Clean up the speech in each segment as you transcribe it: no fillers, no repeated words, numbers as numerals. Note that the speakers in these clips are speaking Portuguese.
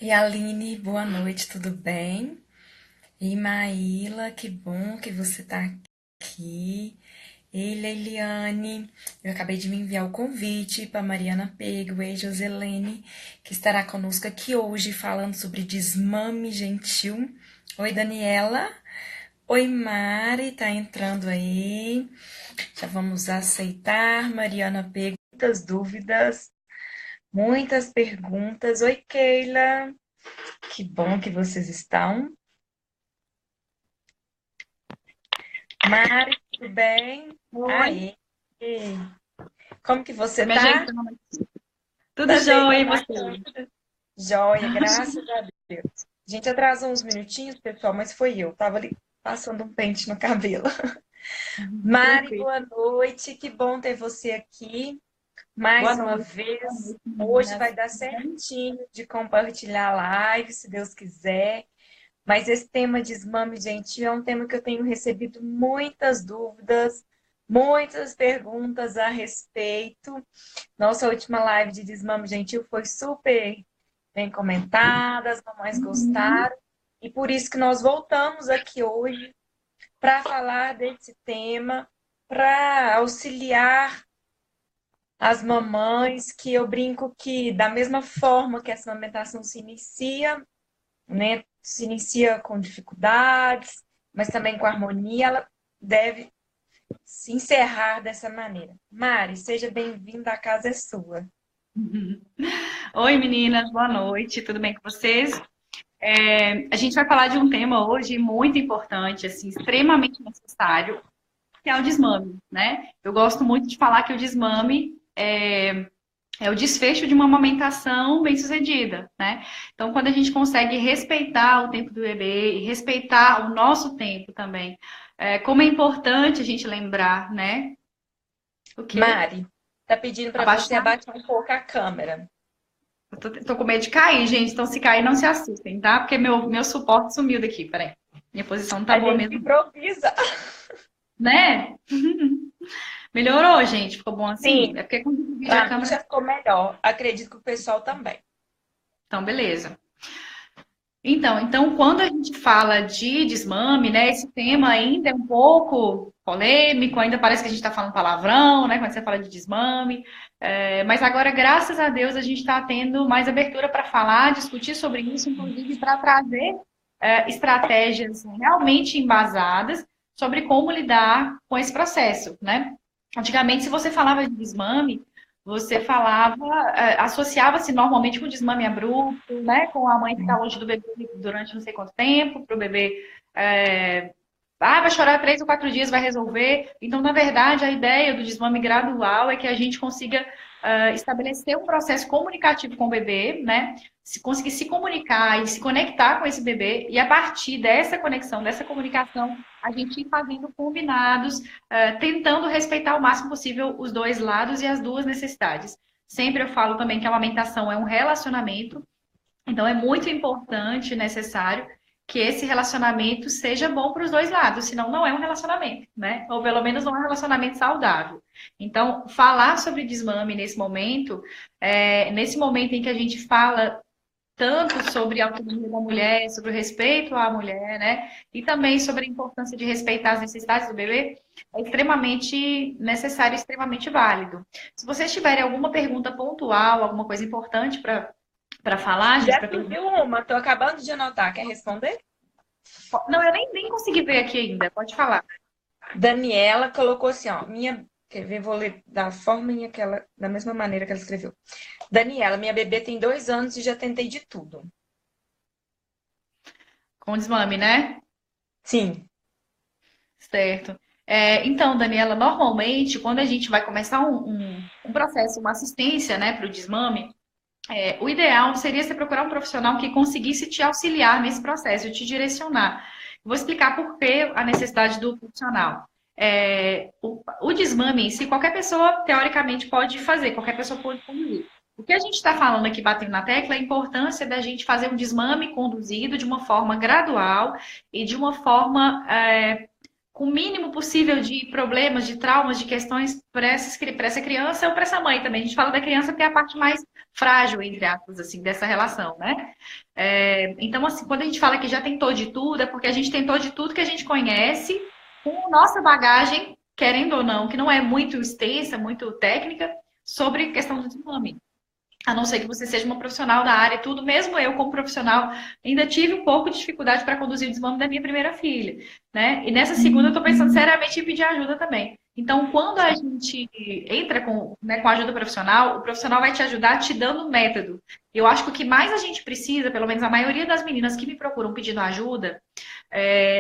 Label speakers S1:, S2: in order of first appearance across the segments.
S1: E Aline, boa noite, tudo bem? E Maíla, que bom que você está aqui. E Leiliane, eu acabei de me enviar o convite para Mariana Pego e Joselene, que estará conosco aqui hoje falando sobre desmame gentil. Oi, Daniela. Oi, Mari, tá entrando aí. Já vamos aceitar. Mariana Pego, muitas dúvidas, muitas perguntas. Oi, Keila. Que bom que vocês estão. Mari, tudo bem?
S2: Oi,
S1: Aí, como que
S2: tô
S1: você
S2: me
S1: tá?
S2: ajeitando. Tudo
S1: Tá
S2: jóia, e
S1: ajeitando a
S2: você?
S1: câmera? Joia, graças a Deus. A gente atrasou uns minutinhos, pessoal, mas foi eu. Tava ali passando um pente no cabelo. Mari,
S2: Tranquilo.
S1: boa noite. Que bom ter você aqui
S2: Boa
S1: mais uma
S2: noite, boa
S1: vez.
S2: noite,
S1: Hoje vai
S2: meninas.
S1: dar
S2: Tudo bem?
S1: certinho de compartilhar a live, se Deus quiser. Mas esse tema de desmame gentil é um tema que eu tenho recebido muitas dúvidas, muitas perguntas a respeito. Nossa última live de desmame gentil foi super bem comentada, as mamães
S2: Uhum.
S1: gostaram. E por isso que nós voltamos aqui hoje para falar desse tema, para auxiliar as mamães, que eu brinco que da mesma forma que essa amamentação se inicia, né, se inicia com dificuldades, mas também com harmonia, ela deve se encerrar dessa maneira. Mari, seja bem-vinda, a casa é sua.
S2: Uhum. Oi, meninas, boa noite, tudo bem com vocês? A gente vai falar de um tema hoje muito importante, assim, extremamente necessário, que é o desmame, né? Eu gosto muito de falar que o desmame é o desfecho de uma amamentação bem-sucedida, né? Então, quando a gente consegue respeitar o tempo do bebê e respeitar o nosso tempo também, como é importante a gente lembrar, né? O quê?
S1: Mari, tá pedindo para você
S2: Abaixar?
S1: abaixar um pouco a câmera.
S2: Eu tô com medo de cair, gente. Então, se cair, não se assustem, tá? Porque meu suporte sumiu daqui. Peraí. Minha posição não tá
S1: A
S2: boa
S1: gente
S2: mesmo,
S1: improvisa.
S2: né? Melhorou, gente? Ficou bom assim?
S1: Sim,
S2: É porque quando eu divide a
S1: para mim
S2: câmera.
S1: já ficou melhor. Acredito que o pessoal também.
S2: Então, beleza. Então, quando a gente fala de desmame, né, esse tema ainda é um pouco polêmico, ainda parece que a gente está falando palavrão, né, quando você fala de desmame. Mas agora, graças a Deus, a gente está tendo mais abertura para falar, discutir sobre isso, inclusive para trazer estratégias realmente embasadas sobre como lidar com esse processo, né? Antigamente, se você falava de desmame, você falava, associava-se normalmente com desmame abrupto, né? Com a mãe ficar longe do bebê durante não sei quanto tempo, para o bebê. Vai chorar 3 ou 4 dias, vai resolver. Então, na verdade, a ideia do desmame gradual é que a gente consiga estabelecer um processo comunicativo com o bebê, né? Se conseguir se comunicar e se conectar com esse bebê, e a partir dessa conexão, dessa comunicação, a gente ir fazendo combinados, tentando respeitar o máximo possível os dois lados e as duas necessidades. Sempre eu falo também que a amamentação é um relacionamento, então é muito importante, necessário, que esse relacionamento seja bom para os dois lados, senão não é um relacionamento, né? Ou pelo menos não é um relacionamento saudável. Então, falar sobre desmame nesse momento em que a gente fala tanto sobre a autonomia da mulher, sobre o respeito à mulher, né? E também sobre a importância de respeitar as necessidades do bebê, é extremamente necessário e extremamente válido. Se vocês tiverem alguma pergunta pontual, alguma coisa importante para falar, gente,
S1: Já
S2: para perguntar.
S1: surgiu uma, tô acabando de anotar. Quer responder?
S2: Não, eu nem consegui ver aqui ainda, pode falar.
S1: Daniela colocou assim, ó, minha, quer ver, vou ler da forma que ela, da mesma maneira que ela escreveu. Daniela, minha bebê tem 2 anos e já tentei de tudo.
S2: Com desmame, né?
S1: Sim,
S2: Certo. Então, Daniela, normalmente, quando a gente vai começar um processo, uma assistência, né, para o desmame, o ideal seria você procurar um profissional que conseguisse te auxiliar nesse processo, te direcionar. Vou explicar por que a necessidade do profissional. O desmame em si, qualquer pessoa, teoricamente, pode fazer, qualquer pessoa pode conduzir. O que a gente está falando aqui, batendo na tecla, é a importância da gente fazer um desmame conduzido de uma forma gradual e de uma forma com o mínimo possível de problemas, de traumas, de questões para essa criança ou para essa mãe também. A gente fala da criança porque é a parte mais frágil, entre aspas, assim, dessa relação, né? Então, assim, quando a gente fala que já tentou de tudo, é porque a gente tentou de tudo que a gente conhece, com nossa bagagem, querendo ou não, que não é muito extensa, muito técnica, sobre questão do desmame. A não ser que você seja uma profissional da área e tudo, mesmo eu como profissional, ainda tive um pouco de dificuldade para conduzir o desmame da minha primeira filha, né? E nessa segunda eu estou pensando seriamente em pedir ajuda também. Então, quando a gente entra com, né, com a ajuda profissional, o profissional vai te ajudar te dando um método. Eu acho que o que mais a gente precisa, pelo menos a maioria das meninas que me procuram pedindo ajuda,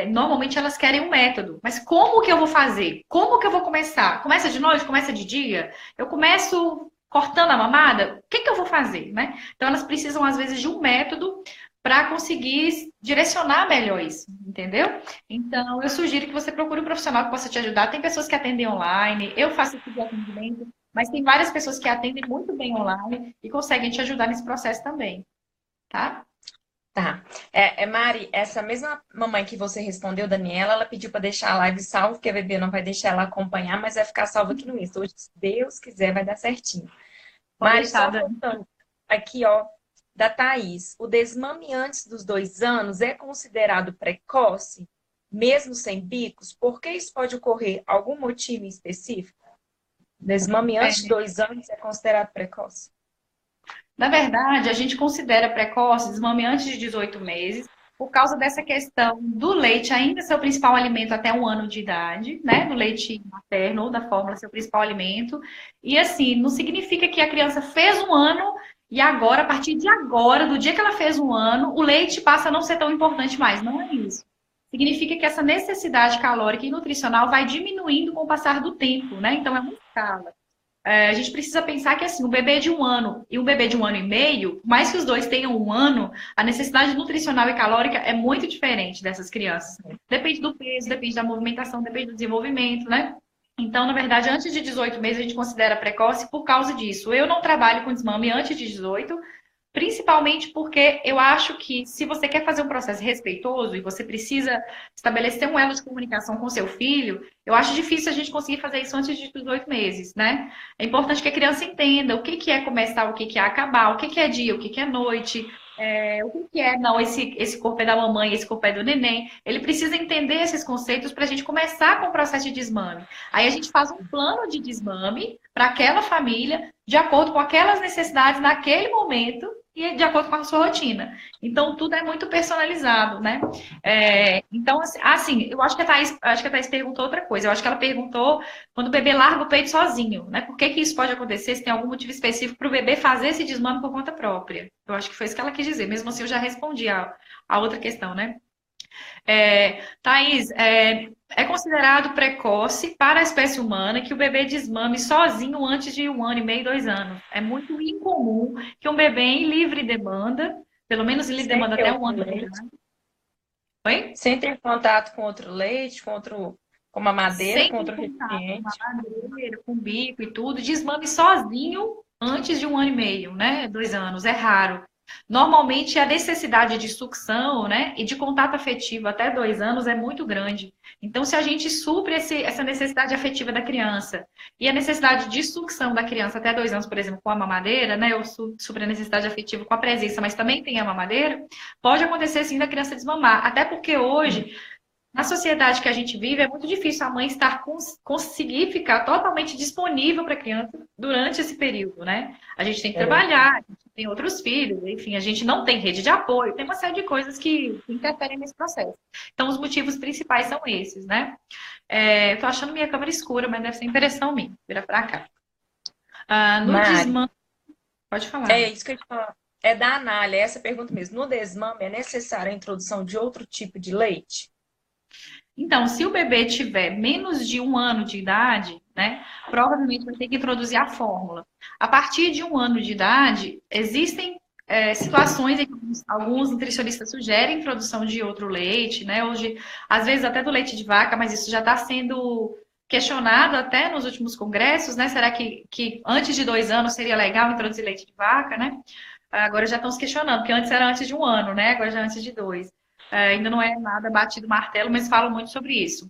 S2: normalmente elas querem um método. Mas como que eu vou fazer? Como que eu vou começar? Começa de noite? Começa de dia? Eu começo cortando a mamada? O que que eu vou fazer, né? Então elas precisam às vezes de um método para conseguir direcionar melhor isso, entendeu? Então eu sugiro que você procure um profissional que possa te ajudar. Tem pessoas que atendem online, eu faço esse tipo de atendimento, mas tem várias pessoas que atendem muito bem online e conseguem te ajudar nesse processo também, tá?
S1: Tá. Mari, essa mesma mamãe que você respondeu, Daniela, ela pediu para deixar a live salva, porque a bebê não vai deixar ela acompanhar, mas vai ficar salva aqui no Insta. Hoje, se Deus quiser, vai dar certinho.
S2: Pode
S1: Mari,
S2: deixar,
S1: só
S2: Dani.
S1: voltando aqui, ó, da Thaís. O desmame antes dos 2 anos é considerado precoce, mesmo sem bicos? Por que isso pode ocorrer? Algum motivo em específico? Desmame antes de 2 anos é considerado precoce?
S2: Na verdade, a gente considera precoce desmame antes de 18 meses, por causa dessa questão do leite ainda ser o principal alimento até 1 ano de idade, né? Do leite materno ou da fórmula ser o principal alimento. E assim, não significa que a criança fez 1 ano e agora, a partir de agora, do dia que ela fez 1 ano, o leite passa a não ser tão importante mais. Não é isso. Significa que essa necessidade calórica e nutricional vai diminuindo com o passar do tempo, né? Então é uma escala. A gente precisa pensar que assim, um bebê de 1 ano e um bebê de 1 ano e meio, por mais que os dois tenham 1 ano, a necessidade nutricional e calórica é muito diferente dessas crianças. Depende do peso, depende da movimentação, depende do desenvolvimento, né? Então, na verdade, antes de 18 meses a gente considera precoce por causa disso. Eu não trabalho com desmame antes de 18, principalmente porque eu acho que se você quer fazer um processo respeitoso e você precisa estabelecer um elo de comunicação com seu filho, eu acho difícil a gente conseguir fazer isso antes de 18 meses, né? É importante que a criança entenda o que que é começar, o que que é acabar, o que que é dia, o que que é noite, o que que é, não, esse corpo é da mamãe, esse corpo é do neném. Ele precisa entender esses conceitos para a gente começar com o processo de desmame. Aí a gente faz um plano de desmame para aquela família, de acordo com aquelas necessidades naquele momento, e de acordo com a sua rotina. Então, tudo é muito personalizado, né? Então, assim, eu acho que a Thaís perguntou outra coisa. Eu acho que ela perguntou quando o bebê larga o peito sozinho, né? Por que que isso pode acontecer? Se tem algum motivo específico para o bebê fazer esse desmame por conta própria. Eu acho que foi isso que ela quis dizer. Mesmo assim, eu já respondi a outra questão, né? Thaís, é considerado precoce para a espécie humana que o bebê desmame sozinho antes de 1 ano e meio, 2 anos. É muito incomum que um bebê em livre demanda, pelo menos em livre
S1: Sem
S2: demanda
S1: ter
S2: até
S1: outro
S2: 1 ano de
S1: leite.
S2: idade. Oi?
S1: Sem ter contato com outro leite, com uma madeira,
S2: Sem
S1: com outro
S2: contato com
S1: recipiente.
S2: mamadeira, com bico e tudo, desmame sozinho antes de 1 ano e meio, né? 2 anos, é raro. Normalmente a necessidade de sucção, né, e de contato afetivo até 2 anos é muito grande. Então, se a gente supre essa necessidade afetiva da criança e a necessidade de sucção da criança até 2 anos, por exemplo, com a mamadeira, né, eu supre a necessidade afetiva com a presença, mas também tem a mamadeira, pode acontecer sim da criança desmamar. Até porque hoje na sociedade que a gente vive, é muito difícil a mãe conseguir ficar totalmente disponível para a criança durante esse período, né? A gente tem que trabalhar, a gente tem outros filhos, enfim, a gente não tem rede de apoio, tem uma série de coisas que interferem nesse processo. Então, os motivos principais são esses, né? Eu tô achando minha câmera escura, mas deve ser impressão minha. Vira para cá. No
S1: Mari,
S2: desmame, pode falar.
S1: é isso que eu ia te falar. É da Anália, essa pergunta mesmo. No desmame, é necessária a introdução de outro tipo de leite?
S2: Então, se o bebê tiver menos de 1 ano de idade, né, provavelmente vai ter que introduzir a fórmula. A partir de 1 ano de idade, existem situações em que alguns nutricionistas sugerem a introdução de outro leite, né, hoje, às vezes até do leite de vaca, mas isso já está sendo questionado até nos últimos congressos, né? Será que antes de 2 anos seria legal introduzir leite de vaca, né? Agora já estão se questionando, porque antes era antes de 1 ano, né? Agora já é antes de 2. Ainda não é nada batido martelo, mas falam muito sobre isso.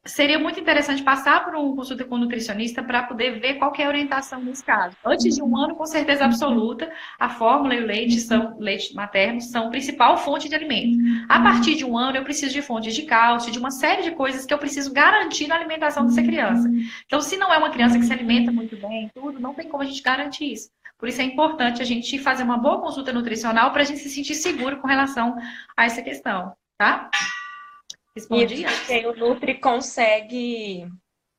S2: Seria muito interessante passar por uma consulta com um nutricionista para poder ver qual que é a orientação nesse caso. Antes de um ano, com certeza absoluta, a fórmula e o leite materno são a principal fonte de alimento. A partir de um ano, eu preciso de fontes de cálcio, de uma série de coisas que eu preciso garantir na alimentação dessa criança. Então, se não é uma criança que se alimenta muito bem, tudo, não tem como a gente garantir isso. Por isso é importante a gente fazer uma boa consulta nutricional para a gente se sentir seguro com relação a essa questão, tá?
S3: Respondi antes. Porque o Nutri consegue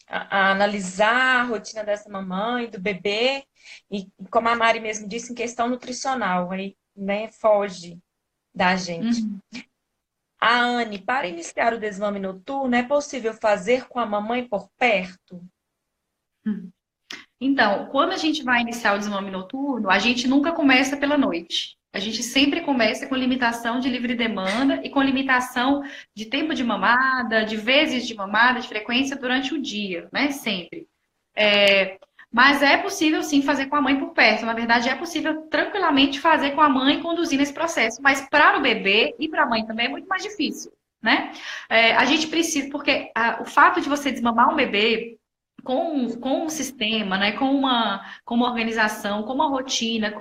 S3: analisar a rotina dessa mamãe, do bebê, e como a Mari mesmo disse, em questão nutricional, aí, né, foge da gente. A Anne, para iniciar o desmame noturno, é possível fazer com a mamãe por perto?
S2: Então, quando a gente vai iniciar o desmame noturno, a gente nunca começa pela noite. A gente sempre começa com limitação de livre demanda e com limitação de tempo de mamada, de vezes de mamada, de frequência durante o dia, né? Sempre. Mas é possível sim fazer com a mãe por perto. Na verdade, é possível tranquilamente fazer com a mãe conduzindo esse processo. Mas para o bebê e para a mãe também é muito mais difícil, né? A gente precisa, porque o fato de você desmamar um bebê com um sistema, né? Com uma organização, com uma rotina,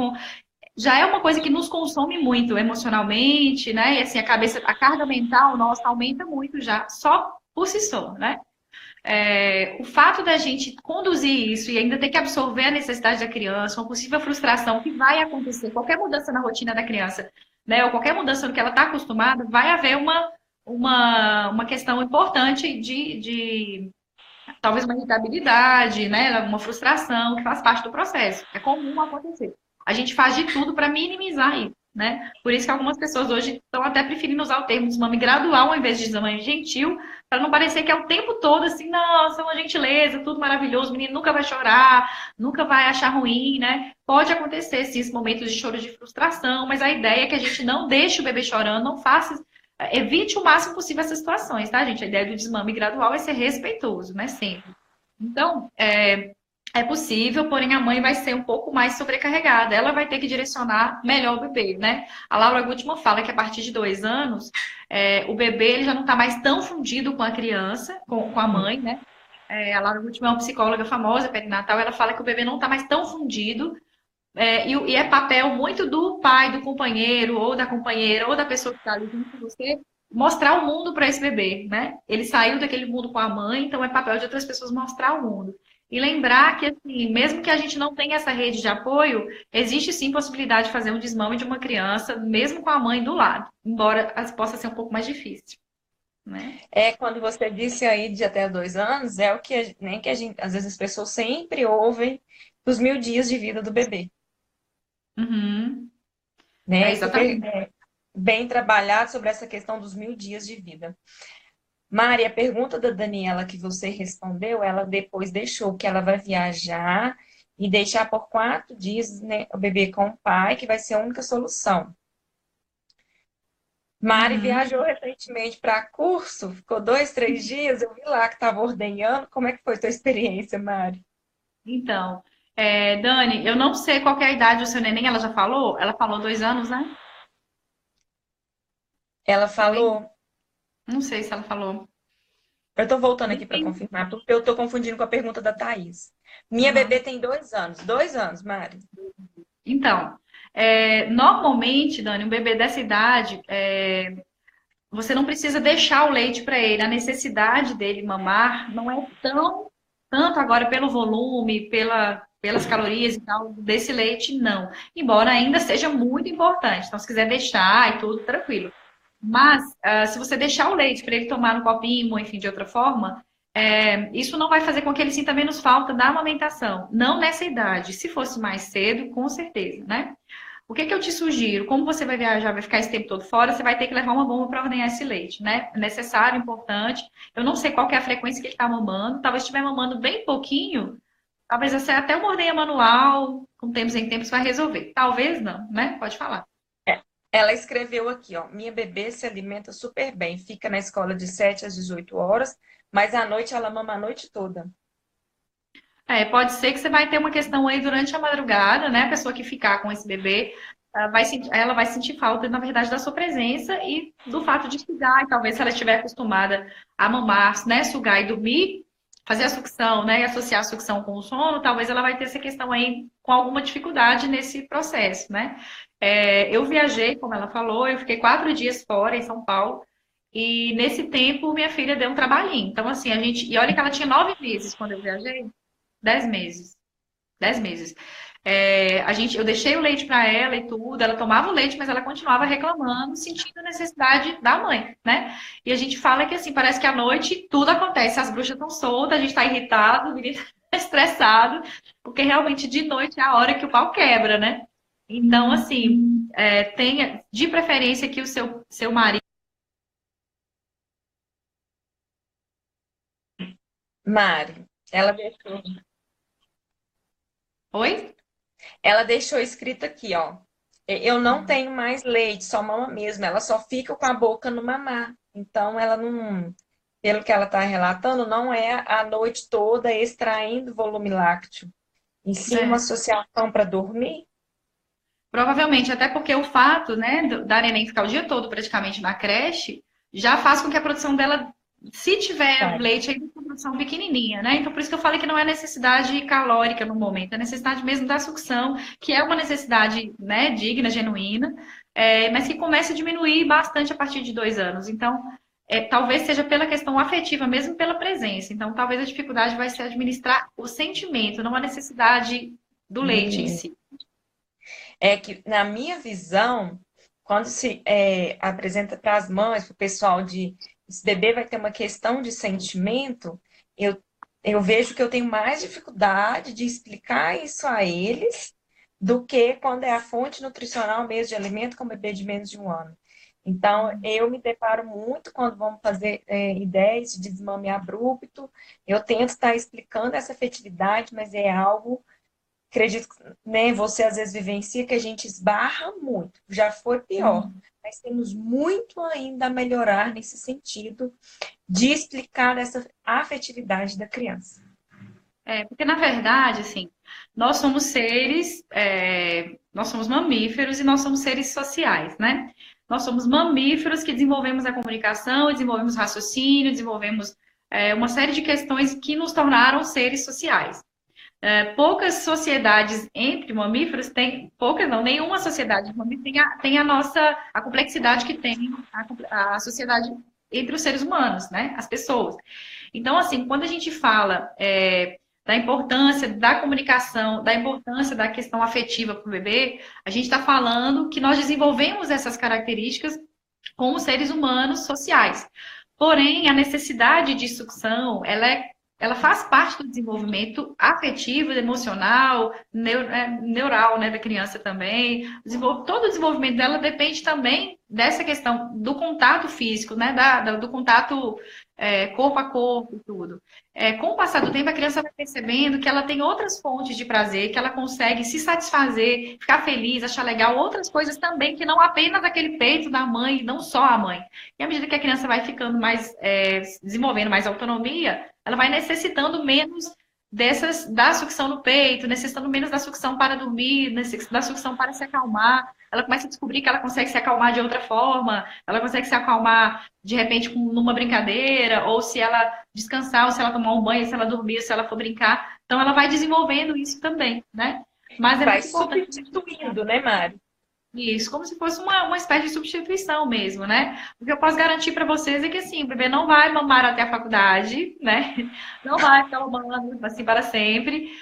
S2: já é uma coisa que nos consome muito emocionalmente, né? E assim, a carga mental nossa aumenta muito já, só por si só, né? O fato da gente conduzir isso e ainda ter que absorver a necessidade da criança, uma possível frustração que vai acontecer, qualquer mudança na rotina da criança, né? Ou qualquer mudança no que ela está acostumada, vai haver uma questão importante de talvez uma irritabilidade, né? Uma frustração que faz parte do processo. É comum acontecer. A gente faz de tudo para minimizar isso, né? Por isso que algumas pessoas hoje estão até preferindo usar o termo desmame gradual ao invés de desmame gentil, para não parecer que é o tempo todo assim, nossa, uma gentileza, tudo maravilhoso, o menino nunca vai chorar, nunca vai achar ruim, né? Pode acontecer, sim, esses momentos de choro de frustração, mas a ideia é que a gente não deixe o bebê chorando, não faça, evite o máximo possível essas situações, tá, gente? A ideia do desmame gradual é ser respeitoso, né? Sempre. Então, é possível, porém a mãe vai ser um pouco mais sobrecarregada. Ela vai ter que direcionar melhor o bebê, né? A Laura Gutman fala que a partir de 2 anos, o bebê ele já não está mais tão fundido com a criança, com a mãe, né? A Laura Gutman é uma psicóloga famosa, perinatal, ela fala que o bebê não está mais tão fundido, e é papel muito do pai, do companheiro, ou da companheira, ou da pessoa que está ali junto com você, mostrar o mundo para esse bebê, né? Ele saiu daquele mundo com a mãe, então é papel de outras pessoas mostrar o mundo. E lembrar que, assim, mesmo que a gente não tenha essa rede de apoio, existe sim possibilidade de fazer um desmame de uma criança, mesmo com a mãe do lado, embora possa ser um pouco mais difícil, né?
S3: Quando você disse aí de até 2 anos, é o que, nem que a gente, às vezes as pessoas sempre ouvem dos 1000 dias de vida do bebê. Né?
S2: Exatamente.
S3: Super, bem trabalhado sobre essa questão dos 1000 dias de vida. Mari, a pergunta da Daniela que você respondeu, ela depois deixou que ela vai viajar e deixar por 4 dias, né, o bebê com o pai, que vai ser a única solução. Mari viajou recentemente para curso, ficou 2, 3 dias, eu vi lá que estava ordenhando. Como é que foi a sua experiência, Mari?
S2: Então, Dani, eu não sei qual que é a idade do seu neném, ela já falou? Ela falou 2 anos, né?
S3: Ela falou...
S2: Não sei se ela falou.
S3: Eu estou voltando aqui para confirmar, porque eu estou confundindo com a pergunta da Thaís. Minha bebê tem 2 anos. 2 anos, Mari.
S2: Então, normalmente, Dani, um bebê dessa idade, você não precisa deixar o leite para ele. A necessidade dele mamar não é tanto agora pelo volume, pelas calorias e tal, desse leite, não. Embora ainda seja muito importante. Então, se quiser deixar e tudo, tranquilo. Mas, se você deixar o leite para ele tomar no copinho, ou enfim, de outra forma, isso não vai fazer com que ele sinta menos falta da amamentação. Não nessa idade. Se fosse mais cedo, com certeza, né? O que eu te sugiro? Como você vai viajar, vai ficar esse tempo todo fora, você vai ter que levar uma bomba para ordenhar esse leite, né? É necessário, importante. Eu não sei qual que é a frequência que ele está mamando. Talvez estiver mamando bem pouquinho. Talvez até uma ordenha manual, com tempos em tempos, vai resolver. Talvez não, né? Pode falar.
S3: Ela escreveu aqui, ó, minha bebê se alimenta super bem, fica na escola de 7 às 18 horas, mas à noite ela mama a noite toda.
S2: Pode ser que você vai ter uma questão aí durante a madrugada, né? A pessoa que ficar com esse bebê, ela vai sentir falta, na verdade, da sua presença e do fato de sugar. E talvez se ela estiver acostumada a mamar, né, sugar e dormir, fazer a sucção, né, e associar a sucção com o sono, talvez ela vai ter essa questão aí com alguma dificuldade nesse processo, né? Eu viajei, como ela falou, eu fiquei 4 dias fora em São Paulo. E nesse tempo, minha filha deu um trabalhinho. Então, assim, e olha que ela tinha 9 meses quando eu viajei, 10 meses. 10 meses. Eu deixei o leite para ela e tudo, ela tomava o leite, mas ela continuava reclamando, sentindo a necessidade da mãe, né? E a gente fala que assim, parece que à noite tudo acontece, as bruxas estão soltas, a gente está irritado, o menino tá estressado, porque realmente de noite é a hora que o pau quebra, né? Então, assim, tenha de preferência que o seu marido.
S3: Mari, ela deixou.
S2: Oi?
S3: Ela deixou escrito aqui, ó. Eu não tenho mais leite, só mama mesmo. Ela só fica com a boca no mamar. Então, ela não, pelo que ela está relatando, não é a noite toda extraindo volume lácteo. E sim uma associação para dormir.
S2: Provavelmente, até porque o fato, né, da neném ficar o dia todo praticamente na creche, já faz com que a produção dela, se tiver leite, ainda é uma produção pequenininha, né? Então, por isso que eu falei que não é necessidade calórica no momento, é necessidade mesmo da sucção, que é uma necessidade, né, digna, genuína, mas que começa a diminuir bastante a partir de 2 anos. Então, talvez seja pela questão afetiva, mesmo pela presença. Então, talvez a dificuldade vai ser administrar o sentimento, não a necessidade do leite em si.
S3: É que, na minha visão, quando se apresenta para as mães, para o pessoal de esse bebê vai ter uma questão de sentimento, eu vejo que eu tenho mais dificuldade de explicar isso a eles do que quando é a fonte nutricional mesmo de alimento com bebê de menos de 1 ano. Então, eu me deparo muito quando vamos fazer ideias de desmame abrupto. Eu tento estar explicando essa afetividade, mas é algo, acredito que, né, você às vezes vivencia que a gente esbarra muito. Já foi pior, mas temos muito ainda a melhorar nesse sentido de explicar essa afetividade da criança.
S2: Porque na verdade, assim, nós somos seres, nós somos mamíferos e nós somos seres sociais, né? Nós somos mamíferos que desenvolvemos a comunicação, desenvolvemos raciocínio, desenvolvemos uma série de questões que nos tornaram seres sociais. Poucas sociedades entre mamíferos poucas não, nenhuma sociedade de mamíferos tem a complexidade que tem a sociedade entre os seres humanos, né? As pessoas. Então, assim, quando a gente fala da importância da comunicação, da importância da questão afetiva para o bebê, a gente está falando que nós desenvolvemos essas características como seres humanos sociais. Porém, a necessidade de sucção, ela faz parte do desenvolvimento afetivo, emocional, neural, né, da criança também. Todo o desenvolvimento dela depende também dessa questão do contato físico, né, do contato corpo a corpo e tudo. Com o passar do tempo, a criança vai percebendo que ela tem outras fontes de prazer, que ela consegue se satisfazer, ficar feliz, achar legal, outras coisas também, que não apenas aquele peito da mãe, não só a mãe. E à medida que a criança vai ficando mais, desenvolvendo mais autonomia, ela vai necessitando menos da sucção no peito, necessitando menos da sucção para dormir, da sucção para se acalmar. Ela começa a descobrir que ela consegue se acalmar de outra forma, ela consegue se acalmar, de repente, numa brincadeira, ou se ela descansar, ou se ela tomar um banho, se ela dormir, se ela for brincar. Então, ela vai desenvolvendo isso também, né? Mas
S3: vai substituindo, né, Mari?
S2: Isso, como se fosse uma espécie de substituição mesmo, né? O que eu posso garantir para vocês é que, assim, o bebê não vai mamar até a faculdade, né? Não vai ficar mamando assim para sempre.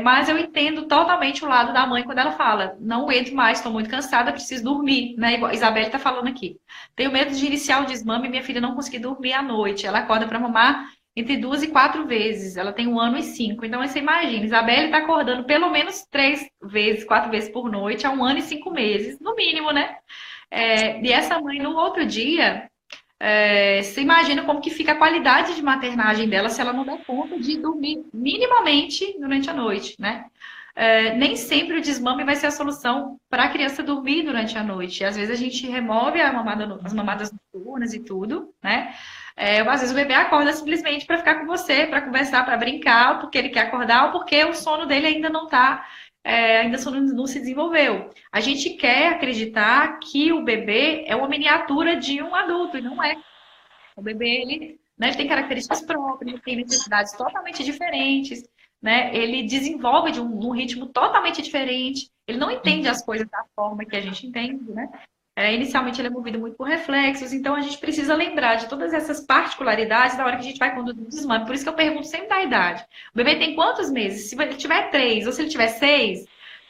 S2: Mas eu entendo totalmente o lado da mãe quando ela fala, não aguento mais, estou muito cansada, preciso dormir, né? Igual a Isabelle está falando aqui. Tenho medo de iniciar o desmame e minha filha não conseguir dormir à noite. Ela acorda para mamar entre 2 e 4 vezes. Ela tem 1 ano e 5. Então, você imagina, Isabelle está acordando pelo menos 3 vezes, 4 vezes por noite há 1 ano e 5 meses, no mínimo, né? E essa mãe, no outro dia, você imagina como que fica a qualidade de maternagem dela se ela não der conta de dormir minimamente durante a noite, né? Nem sempre o desmame vai ser a solução para a criança dormir durante a noite. Às vezes a gente remove as mamadas noturnas e tudo, né? Às vezes o bebê acorda simplesmente para ficar com você, para conversar, para brincar, porque ele quer acordar ou porque o sono dele ainda não está ainda só não se desenvolveu. A gente quer acreditar que o bebê é uma miniatura de um adulto, e não é. O bebê, ele, né, ele tem características próprias, ele tem necessidades totalmente diferentes, né? Ele desenvolve de um ritmo totalmente diferente. Ele não entende as coisas da forma que a gente entende, né? Inicialmente ele é movido muito por reflexos, então a gente precisa lembrar de todas essas particularidades na hora que a gente vai conduzir o desmame. Por isso que eu pergunto sempre da idade. O bebê tem quantos meses? Se ele tiver 3 ou se ele tiver 6,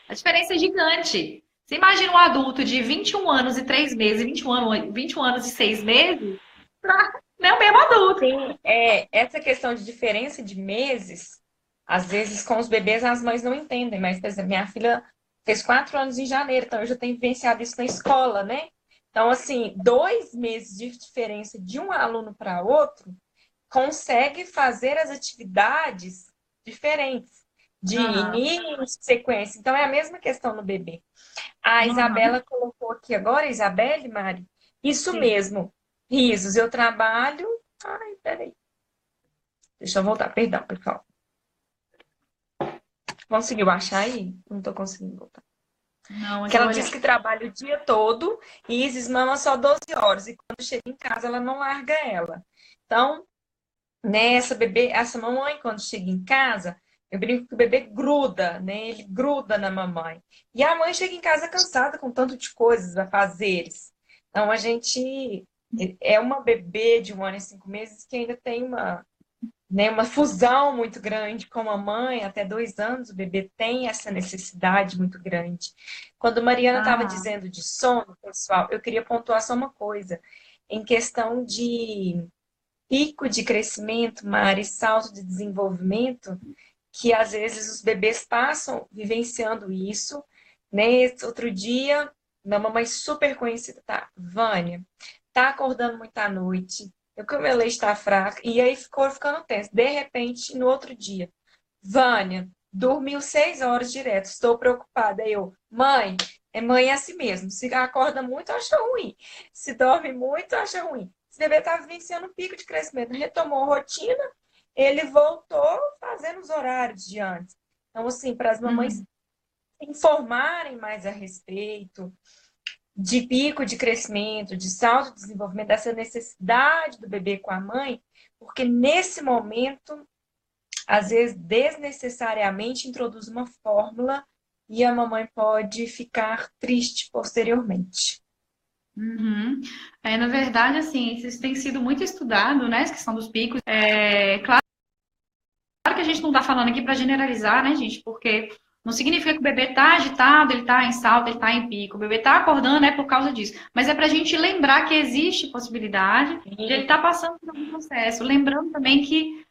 S2: a diferença é gigante. Você imagina um adulto de 21 anos e 3 meses, 21 anos e 6 meses, né, o mesmo adulto.
S3: Sim, essa questão de diferença de meses, às vezes com os bebês as mães não entendem, mas, por exemplo, minha filha fez 4 anos em janeiro, então eu já tenho vivenciado isso na escola, né? Então, assim, 2 meses de diferença de um aluno para outro consegue fazer as atividades diferentes, de início, sequência. Então, é a mesma questão no bebê. A Isabela colocou aqui agora, Isabelle, Mari, isso
S2: Sim.
S3: mesmo. Risos, eu trabalho. Ai, peraí. Deixa eu voltar, perdão, pessoal. Conseguiu achar aí? Não tô conseguindo voltar.
S2: Não,
S3: Porque ela disse que trabalha o dia todo e Isis mama só 12 horas. E quando chega em casa, ela não larga ela. Então, né, essa mamãe, quando chega em casa, eu brinco que o bebê gruda, né? Ele gruda na mamãe. E a mãe chega em casa cansada com tanto de coisas a fazeres. Então, a gente é uma bebê de 1 ano e 5 meses que ainda tem uma fusão muito grande com a mãe. Até 2 anos o bebê tem essa necessidade muito grande. Quando Mariana estava dizendo de sono, pessoal, eu queria pontuar só uma coisa. Em questão de pico de crescimento, Mari, salto de desenvolvimento, que às vezes os bebês passam vivenciando isso. Nesse outro dia, minha mamãe super conhecida, tá? Vânia, tá acordando muito à noite, o meu leite está fraco, e aí ficou ficando tenso. De repente, no outro dia, Vânia, dormiu 6 horas direto, estou preocupada. Aí eu, mãe é assim mesmo. Se acorda muito, acha ruim. Se dorme muito, acha ruim. Esse bebê está vivenciando um pico de crescimento, retomou a rotina, ele voltou fazendo os horários de antes. Então, assim, para as mamães informarem mais a respeito de pico de crescimento, de salto de desenvolvimento, dessa necessidade do bebê com a mãe, porque nesse momento, às vezes, desnecessariamente introduz uma fórmula e a mamãe pode ficar triste posteriormente.
S2: Na verdade, assim, isso tem sido muito estudado, né? Essa questão dos picos. Claro que a gente não está falando aqui para generalizar, né, gente? Porque não significa que o bebê está agitado, ele está em salto, ele está em pico. O bebê está acordando por causa disso. Mas é para a gente lembrar que existe possibilidade de ele estar passando por algum processo. Lembrando também que,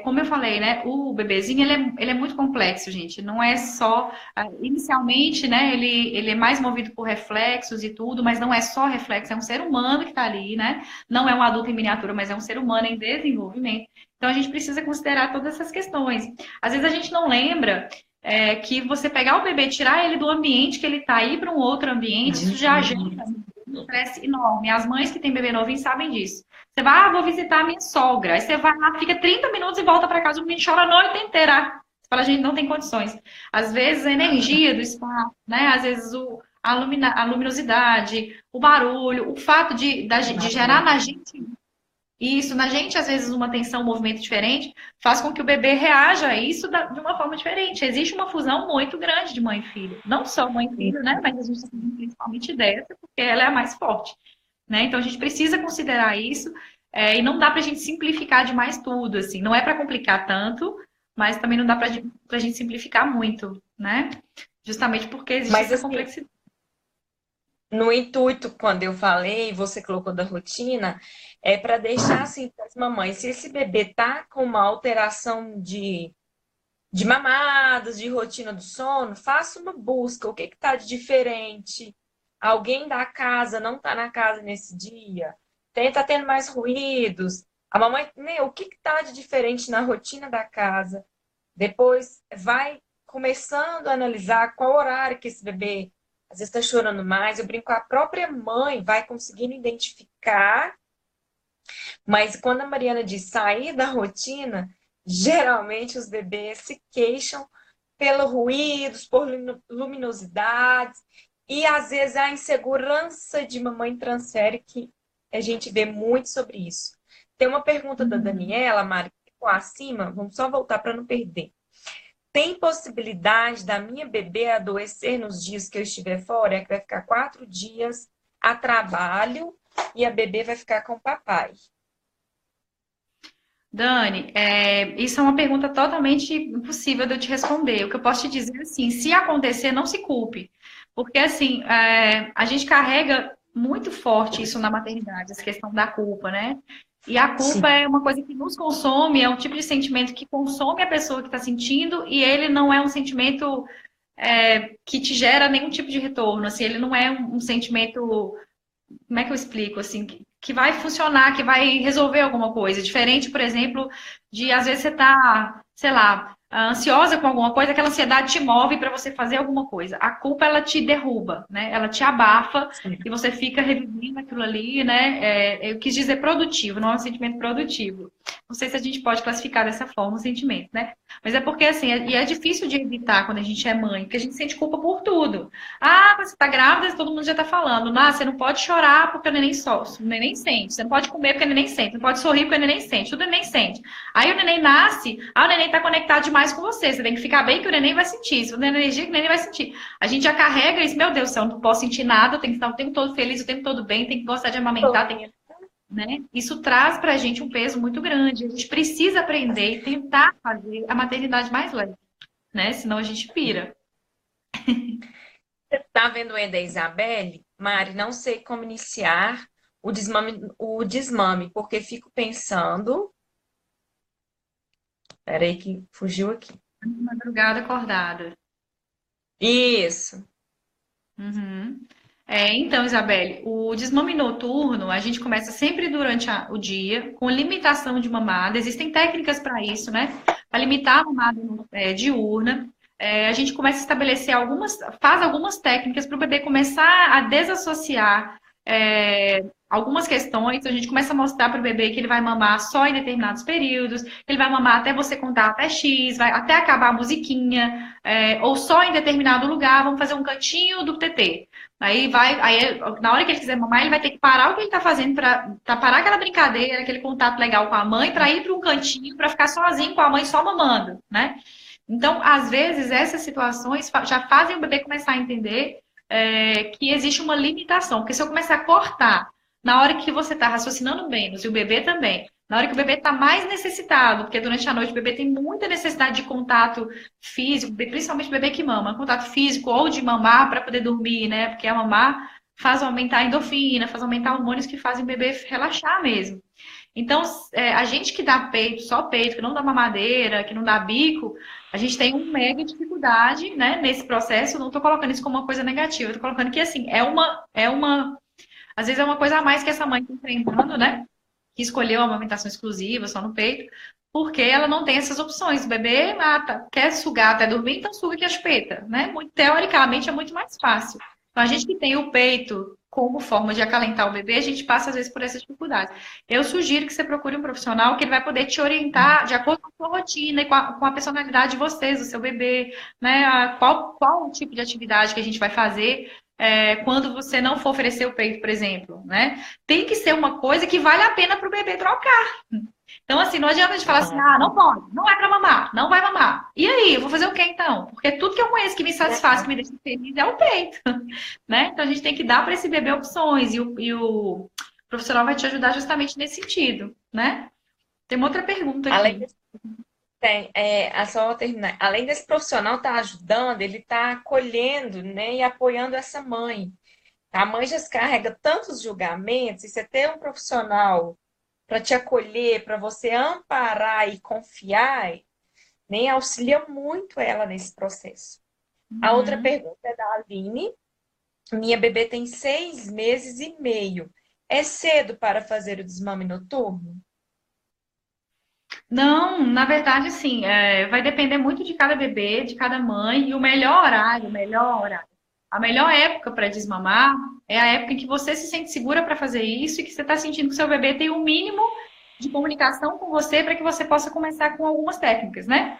S2: como eu falei, né, o bebezinho ele é muito complexo, gente. Não é só... Inicialmente, né, ele é mais movido por reflexos e tudo, mas não é só reflexo, é um ser humano que está ali, né? Não é um adulto em miniatura, mas é um ser humano em desenvolvimento. Então, a gente precisa considerar todas essas questões. Às vezes, a gente não lembra que você pegar o bebê, tirar ele do ambiente que ele está, ir para um outro ambiente, isso já gera um estresse enorme. As mães que têm bebê novinho sabem disso. Você vai, vou visitar a minha sogra. Aí você vai lá, fica 30 minutos e volta para casa, o menino chora a noite inteira. Você fala, gente, não tem condições. Às vezes, a energia do espaço, né? Às vezes, a luminosidade, o barulho, o fato de gerar na gente... Isso, na gente, às vezes, uma tensão, um movimento diferente, faz com que o bebê reaja a isso de uma forma diferente. Existe uma fusão muito grande de mãe e filho. Não só mãe e filho, né? Mas a gente está falando principalmente dessa, porque ela é a mais forte. Né? Então, a gente precisa considerar isso, e não dá para a gente simplificar demais tudo, assim. Não é para complicar tanto, mas também não dá para a gente simplificar muito, né? Justamente porque existe essa complexidade.
S3: No intuito, quando eu falei, você colocou da rotina, é para deixar assim para as mamães, se esse bebê tá com uma alteração de mamadas, de rotina do sono, faça uma busca, o que tá de diferente? Alguém da casa não tá na casa nesse dia? Tá tendo mais ruídos? A mamãe, o que tá de diferente na rotina da casa? Depois vai começando a analisar qual horário que esse bebê às vezes está chorando mais. Eu brinco, a própria mãe vai conseguindo identificar. Mas quando a Mariana diz sair da rotina, geralmente os bebês se queixam pelos ruídos, por luminosidades, e às vezes a insegurança de mamãe transfere, que a gente vê muito sobre isso. Tem uma pergunta da Daniela, Mari, que ficou acima, vamos só voltar para não perder. Tem possibilidade da minha bebê adoecer nos dias que eu estiver fora? É que vai ficar 4 dias a trabalho e a bebê vai ficar com o papai.
S2: Dani, isso é uma pergunta totalmente impossível de eu te responder. O que eu posso te dizer é assim, se acontecer, não se culpe. Porque, assim, a gente carrega muito forte isso na maternidade, essa questão da culpa, né? E a culpa é uma coisa que nos consome, é um tipo de sentimento que consome a pessoa que está sentindo, e ele não é um sentimento que te gera nenhum tipo de retorno. Assim, ele não é um sentimento, como é que eu explico, assim, que vai funcionar, que vai resolver alguma coisa. Diferente, por exemplo, de às vezes você tá, sei lá, ansiosa com alguma coisa, aquela ansiedade te move para você fazer alguma coisa. A culpa, ela te derruba, né? Ela te abafa e você fica revivendo aquilo ali, né? Eu quis dizer produtivo, não é um sentimento produtivo. Não sei se a gente pode classificar dessa forma o sentimento, né? Mas é porque, assim, e é difícil de evitar quando a gente é mãe, porque a gente sente culpa por tudo. Ah, você tá grávida, todo mundo já tá falando. Ah, você não pode chorar porque o neném sofre, o neném sente. Você não pode comer porque o neném sente. Não pode sorrir porque o neném sente. Tudo o neném sente. Aí o neném nasce, o neném tá conectado demais com você. Você tem que ficar bem que o neném vai sentir. Se for energia, que o neném vai sentir. A gente já carrega isso, meu Deus do céu, eu não posso sentir nada, eu tenho que estar o tempo todo feliz, o tempo todo bem, tem que gostar de amamentar, né? Isso traz pra gente um peso muito grande. A gente precisa aprender e tentar fazer a maternidade mais leve, né? Senão a gente pira.
S3: Você tá vendo o E da Isabelle? Mari, não sei como iniciar o desmame, porque fico pensando. Peraí que fugiu aqui.
S2: Madrugada acordada.
S3: Isso.
S2: Uhum. Então, Isabelle, o desmame noturno, a gente começa sempre durante o dia, com limitação de mamada. Existem técnicas para isso, né? Para limitar a mamada diurna. A gente começa a estabelecer faz algumas técnicas para o bebê começar a desassociar algumas questões. A gente começa a mostrar para o bebê que ele vai mamar só em determinados períodos, ele vai mamar até você contar até X, vai até acabar a musiquinha, ou só em determinado lugar, vamos fazer um cantinho do TT. Aí na hora que ele quiser mamar, ele vai ter que parar o que ele está fazendo para parar aquela brincadeira, aquele contato legal com a mãe, para ir para um cantinho, para ficar sozinho com a mãe só mamando, né? Então, às vezes, essas situações já fazem o bebê começar a entender que existe uma limitação. Porque se eu começar a cortar na hora que você está raciocinando menos, e o bebê também, na hora que o bebê está mais necessitado, porque durante a noite o bebê tem muita necessidade de contato físico, principalmente o bebê que mama, contato físico ou de mamar para poder dormir, né? Porque a mamar faz aumentar a endorfina, faz aumentar hormônios que fazem o bebê relaxar mesmo. Então, a gente que dá peito, só peito, que não dá mamadeira, que não dá bico, a gente tem uma mega dificuldade, né, nesse processo. Eu não estou colocando isso como uma coisa negativa, eu estou colocando que, assim, às vezes é uma coisa a mais que essa mãe está enfrentando, né, que escolheu a amamentação exclusiva, só no peito, porque ela não tem essas opções. O bebê quer sugar até dormir, então suga que a chupeta, né? Teoricamente é muito mais fácil. Então, a gente que tem o peito como forma de acalentar o bebê, a gente passa, às vezes, por essas dificuldades. Eu sugiro que você procure um profissional que ele vai poder te orientar de acordo com a sua rotina e com a personalidade de vocês, do seu bebê, né? Qual o tipo de atividade que a gente vai fazer quando você não for oferecer o peito, por exemplo, né? Tem que ser uma coisa que vale a pena para o bebê trocar. Então, assim, não adianta a gente falar assim, não pode, não é para mamar, não vai mamar. E aí, eu vou fazer o quê, então? Porque tudo que eu conheço que me satisfaz, que me deixa feliz, é o peito, né? Então, a gente tem que dar para esse bebê opções e o profissional vai te ajudar justamente nesse sentido, né? Tem uma outra pergunta aqui.
S3: Só terminar. Além desse profissional estar ajudando, ele está acolhendo, né, e apoiando essa mãe. A mãe já se carrega tantos julgamentos, e você ter um profissional para te acolher, para você amparar e confiar, nem auxilia muito ela nesse processo. A outra pergunta é da Aline. Minha bebê tem 6 meses e meio. É cedo para fazer o desmame noturno?
S2: Não, na verdade, sim. Vai depender muito de cada bebê, de cada mãe. E o melhor horário, a melhor época para desmamar é a época em que você se sente segura para fazer isso e que você está sentindo que seu bebê tem um mínimo de comunicação com você para que você possa começar com algumas técnicas, né?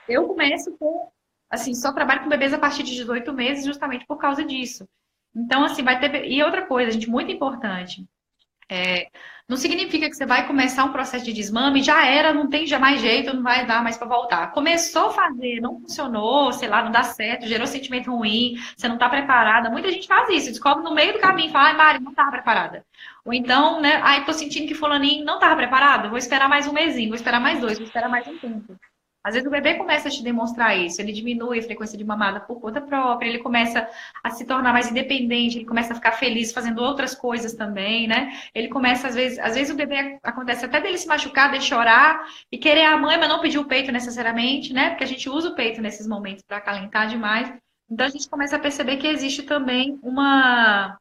S2: Eu começo com assim, só trabalho com bebês a partir de 18 meses justamente por causa disso. Então, assim, vai ter. E outra coisa, gente, muito importante. Não significa que você vai começar um processo de desmame, já era, não tem já mais jeito, não vai dar mais para voltar. Começou a fazer, não funcionou, sei lá, não dá certo, gerou sentimento ruim, você não está preparada. Muita gente faz isso, descobre no meio do caminho, fala, ai, Mari, não estava preparada. Ou então, né, ai, tô sentindo que fulaninho não estava preparado, vou esperar mais um mesinho, vou esperar mais dois, vou esperar mais um tempo. Às vezes o bebê começa a te demonstrar isso, ele diminui a frequência de mamada por conta própria, ele começa a se tornar mais independente, ele começa a ficar feliz fazendo outras coisas também, né? Ele começa, às vezes o bebê acontece até dele se machucar, dele chorar e querer a mãe, mas não pedir o peito necessariamente, né? Porque a gente usa o peito nesses momentos para acalentar demais. Então a gente começa a perceber que existe também uma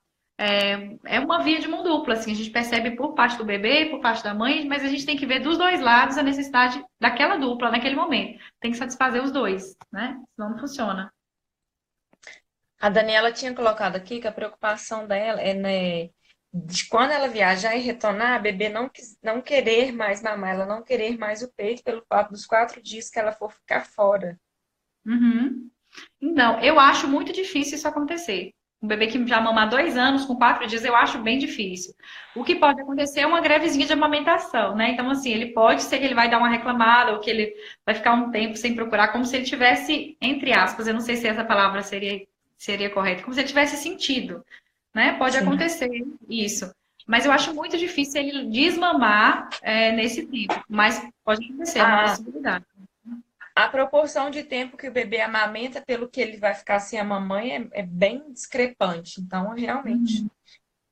S2: via de mão dupla, assim, a gente percebe por parte do bebê e por parte da mãe, mas a gente tem que ver dos dois lados a necessidade daquela dupla naquele momento. Tem que satisfazer os dois, né? Senão não funciona.
S3: A Daniela tinha colocado aqui que a preocupação dela é, né, de quando ela viajar e retornar, a bebê não querer mais mamar, ela não querer mais o peito pelo fato dos 4 dias que ela for ficar fora.
S2: Uhum. Então, eu acho muito difícil isso acontecer. Um bebê que já mama há 2 anos, com 4 dias, eu acho bem difícil. O que pode acontecer é uma grevezinha de amamentação, né? Então, assim, ele pode ser que ele vai dar uma reclamada ou que ele vai ficar um tempo sem procurar, como se ele tivesse, entre aspas, eu não sei se essa palavra seria correta, como se ele tivesse sentido, né? Pode
S3: Sim.
S2: acontecer isso. Mas eu acho muito difícil ele desmamar nesse tempo. Mas pode acontecer, é uma possibilidade.
S3: A proporção de tempo que o bebê amamenta pelo que ele vai ficar sem a mamãe é bem discrepante. Então, realmente,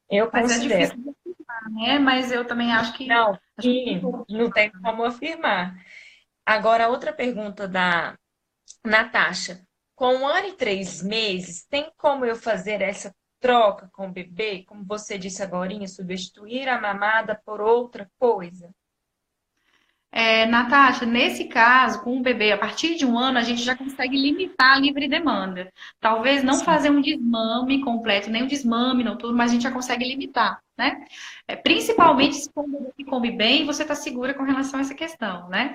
S3: eu
S2: Mas é
S3: considero.
S2: difícil de afirmar, né? Mas eu também acho que.
S3: Não,
S2: Acho que
S3: não tem como afirmar. Agora, outra pergunta da Natasha. Com 1 ano e 3 meses, tem como eu fazer essa troca com o bebê? Como você disse agora, substituir a mamada por outra coisa?
S2: Natasha, nesse caso, com o bebê a partir de 1 ano, a gente já consegue limitar a livre demanda. Talvez não
S3: Sim.
S2: fazer um desmame completo, nem um desmame noturno, mas a gente já consegue limitar, né? Principalmente se for um bebê que come bem, você está segura com relação a essa questão, né?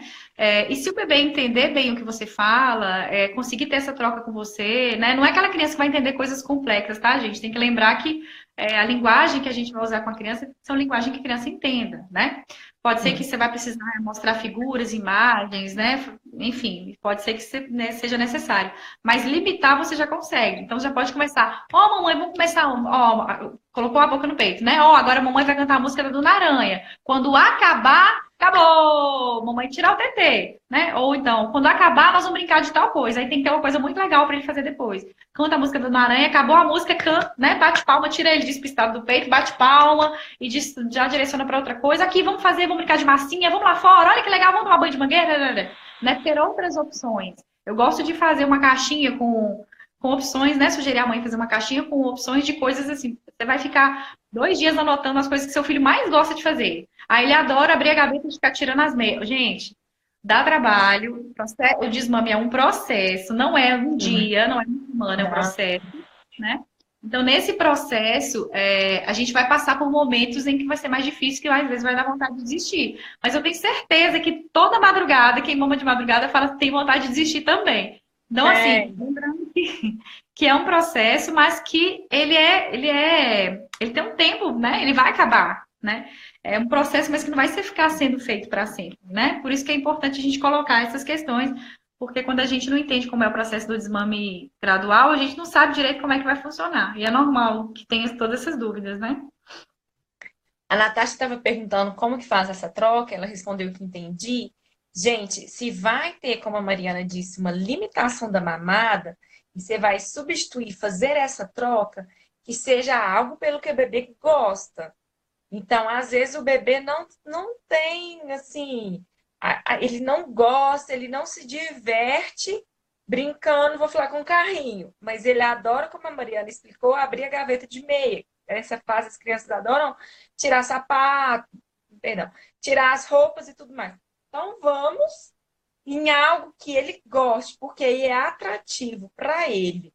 S2: E se o bebê entender bem o que você fala, conseguir ter essa troca com você, né? Não é aquela criança que vai entender coisas complexas, tá, gente? Tem que lembrar que a linguagem que a gente vai usar com a criança são linguagem que a criança entenda, né? Pode ser que você vai precisar mostrar figuras, imagens, né? Enfim, pode ser que seja necessário. Mas limitar você já consegue. Então já pode começar. Ó, mamãe, vamos começar. Ó, colocou a boca no peito, né? Ó, agora a mamãe vai cantar a música da Dona Aranha. Quando acabar, acabou! Mamãe tirar o TT, né? Ou então, quando acabar, nós vamos brincar de tal coisa. Aí tem que ter uma coisa muito legal para ele fazer depois. Canta a música da Dona Aranha, acabou a música, canta, né? Bate palma, tira ele despistado do peito, bate palma e já direciona para outra coisa. Aqui, vamos brincar de massinha, vamos lá fora, olha que legal, vamos tomar banho de mangueira, né? Ter outras opções. Eu gosto de fazer uma caixinha com opções, né? Sugerir a mãe fazer uma caixinha com opções de coisas assim. Você vai ficar 2 dias anotando as coisas que seu filho mais gosta de fazer. Aí ele adora abrir a gaveta e ficar tirando as meias. Gente, dá trabalho. O desmame é um processo, não é um dia, não é uma semana, é um processo, né? Então, nesse processo, a gente vai passar por momentos em que vai ser mais difícil, que às vezes vai dar vontade de desistir. Mas eu tenho certeza que toda madrugada, quem mama de madrugada, fala que tem vontade de desistir também. Então, assim, lembrando que é um processo, mas que ele tem um tempo, né? Ele vai acabar, né? É um processo, mas que não vai ficar sendo feito para sempre, né? Por isso que é importante a gente colocar essas questões, porque quando a gente não entende como é o processo do desmame gradual, a gente não sabe direito como é que vai funcionar. E é normal que tenha todas essas dúvidas, né?
S3: A Natasha estava perguntando como que faz essa troca, ela respondeu que entendi. Gente, se vai ter, como a Mariana disse, uma limitação da mamada, e você vai substituir, fazer essa troca, que seja algo pelo que o bebê gosta. Então, às vezes, o bebê não tem, assim, ele não gosta, ele não se diverte brincando, vou falar com o carrinho, mas ele adora, como a Mariana explicou, abrir a gaveta de meia. Essa fase as crianças adoram tirar sapato, perdão, tirar as roupas e tudo mais. Então, vamos em algo que ele goste, porque aí é atrativo para ele.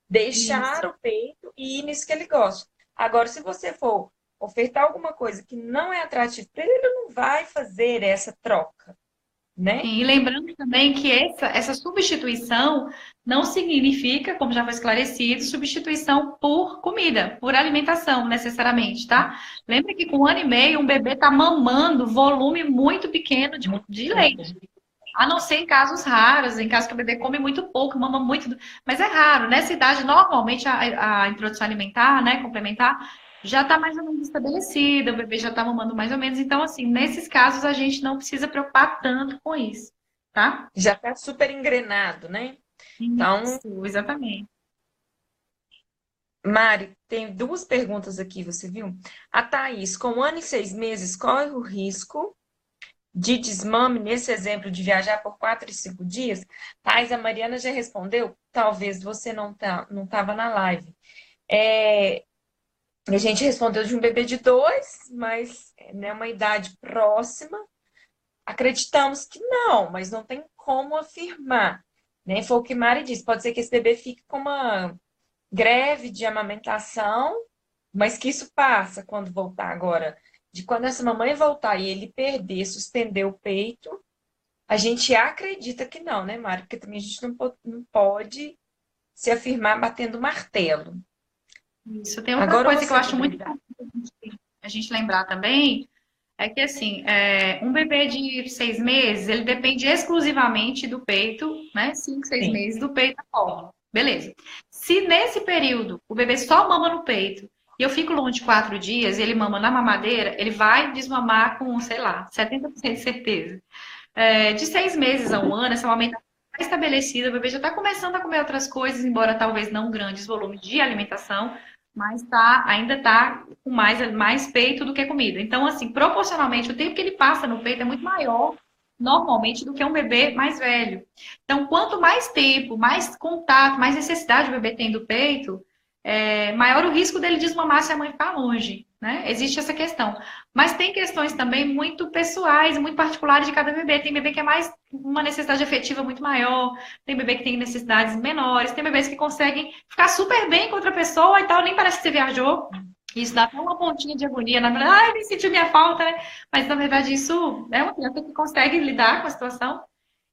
S3: Deixar o peito e ir nisso que ele gosta. Agora, se você for ofertar alguma coisa que não é atrativo para ele, ele não vai fazer essa troca. né?
S2: Sim, e lembrando também que essa substituição não significa, como já foi esclarecido, substituição por comida, por alimentação, necessariamente, tá? Lembra que com 1 ano e meio um bebê está mamando volume muito pequeno de leite. A não ser em casos raros, em casos que o bebê come muito pouco, mama muito, mas é raro. Nessa idade, normalmente, a introdução alimentar, né, complementar, já está mais ou menos estabelecida, o bebê já está mamando mais ou menos. Então, assim, nesses casos, a gente não precisa preocupar tanto com isso, tá?
S3: Já está super engrenado, né? Então,
S2: Isso, exatamente.
S3: Mari, tem duas perguntas aqui, você viu? A Thaís, com 1 ano e 6 meses, qual é o risco de desmame nesse exemplo de viajar por 4 e 5 dias? Thaís, a Mariana já respondeu, talvez você não estava na live. A gente respondeu de um bebê de 2, mas né, uma idade próxima. Acreditamos que não, mas não tem como afirmar. Né? Foi o que Mari disse, pode ser que esse bebê fique com uma greve de amamentação, mas que isso passa quando voltar agora. De quando essa mamãe voltar e ele perder, suspender o peito, a gente acredita que não, né, Mari? Porque também a gente não pode se afirmar batendo martelo.
S2: Isso. Tem outra
S3: Agora
S2: coisa que eu
S3: você
S2: acho muito
S3: vai.
S2: importante a gente lembrar também, é que, assim, um bebê de 6 meses, ele depende exclusivamente do peito, né? 5, 6 meses do peito da forma. Beleza. Se nesse período o bebê só mama no peito e eu fico longe de 4 dias e ele mama na mamadeira, ele vai desmamar com, sei lá, 70% de certeza. De 6 meses a 1 ano, essa amamentação está estabelecida, o bebê já está começando a comer outras coisas, embora talvez não grandes volumes de alimentação, mas ainda está com mais peito do que comida. Então, assim, proporcionalmente, o tempo que ele passa no peito é muito maior, normalmente, do que um bebê mais velho. Então, quanto mais tempo, mais contato, mais necessidade o bebê tem do peito, maior o risco dele desmamar se a mãe ficar longe, né? Existe essa questão. Mas tem questões também muito pessoais, muito particulares de cada bebê. Tem bebê que é mais uma necessidade afetiva muito maior, tem bebê que tem necessidades menores, tem bebês que conseguem ficar super bem com outra pessoa e tal, nem parece que você viajou. Isso dá até uma pontinha de agonia, na verdade, ai, nem sentiu minha falta, né? Mas na verdade isso é uma criança que consegue lidar com a situação.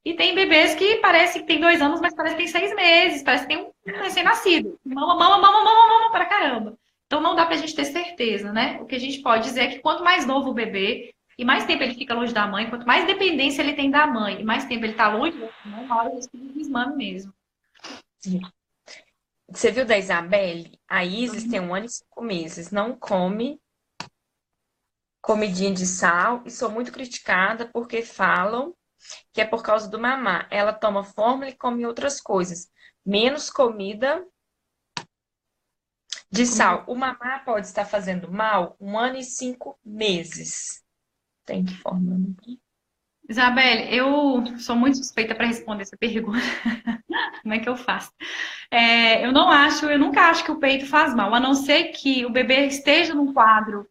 S2: E tem bebês que parece que tem 2 anos, mas parece que tem 6 meses, parece que tem um recém-nascido. Mama, mama, mama, mama, mama pra caramba. Então não dá pra gente ter certeza, né? O que a gente pode dizer é que quanto mais novo o bebê, e mais tempo ele fica longe da mãe, quanto mais dependência ele tem da mãe, e mais tempo ele tá longe da mãe, maior o risco de desmame mesmo.
S3: Você viu da Isabelle? A Isis tem 1 ano e 5 meses, não come comidinha de sal e sou muito criticada porque falam que é por causa do mamar. Ela toma fórmula e come outras coisas, menos comida de sal. O mamar pode estar fazendo mal 1 ano e 5 meses. Tem fórmula aqui?
S2: Isabelle, eu sou muito suspeita para responder essa pergunta. Como é que eu faço? Eu nunca acho que o peito faz mal, a não ser que o bebê esteja num quadro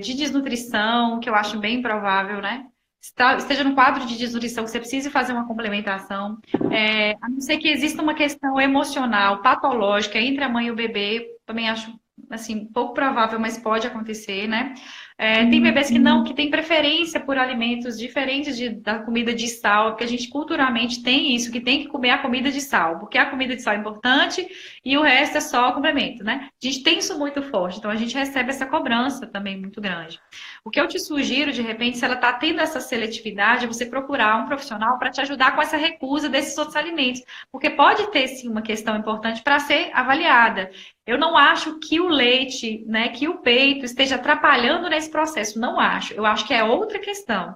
S2: de desnutrição, que eu acho bem provável, né? Esteja num quadro de desnutrição, que você precise fazer uma complementação. A não ser que exista uma questão emocional, patológica entre a mãe e o bebê, também acho assim, pouco provável, mas pode acontecer, né? Tem bebês que têm preferência por alimentos diferentes da comida de sal, porque a gente culturalmente tem isso, que tem que comer a comida de sal, porque a comida de sal é importante e o resto é só complemento, né? A gente tem isso muito forte, então a gente recebe essa cobrança também muito grande. O que eu te sugiro, de repente, se ela está tendo essa seletividade, é você procurar um profissional para te ajudar com essa recusa desses outros alimentos, porque pode ter sim uma questão importante para ser avaliada. Eu não acho que o leite, né, que o peito esteja atrapalhando nesse processo. Não acho. Eu acho que é outra questão.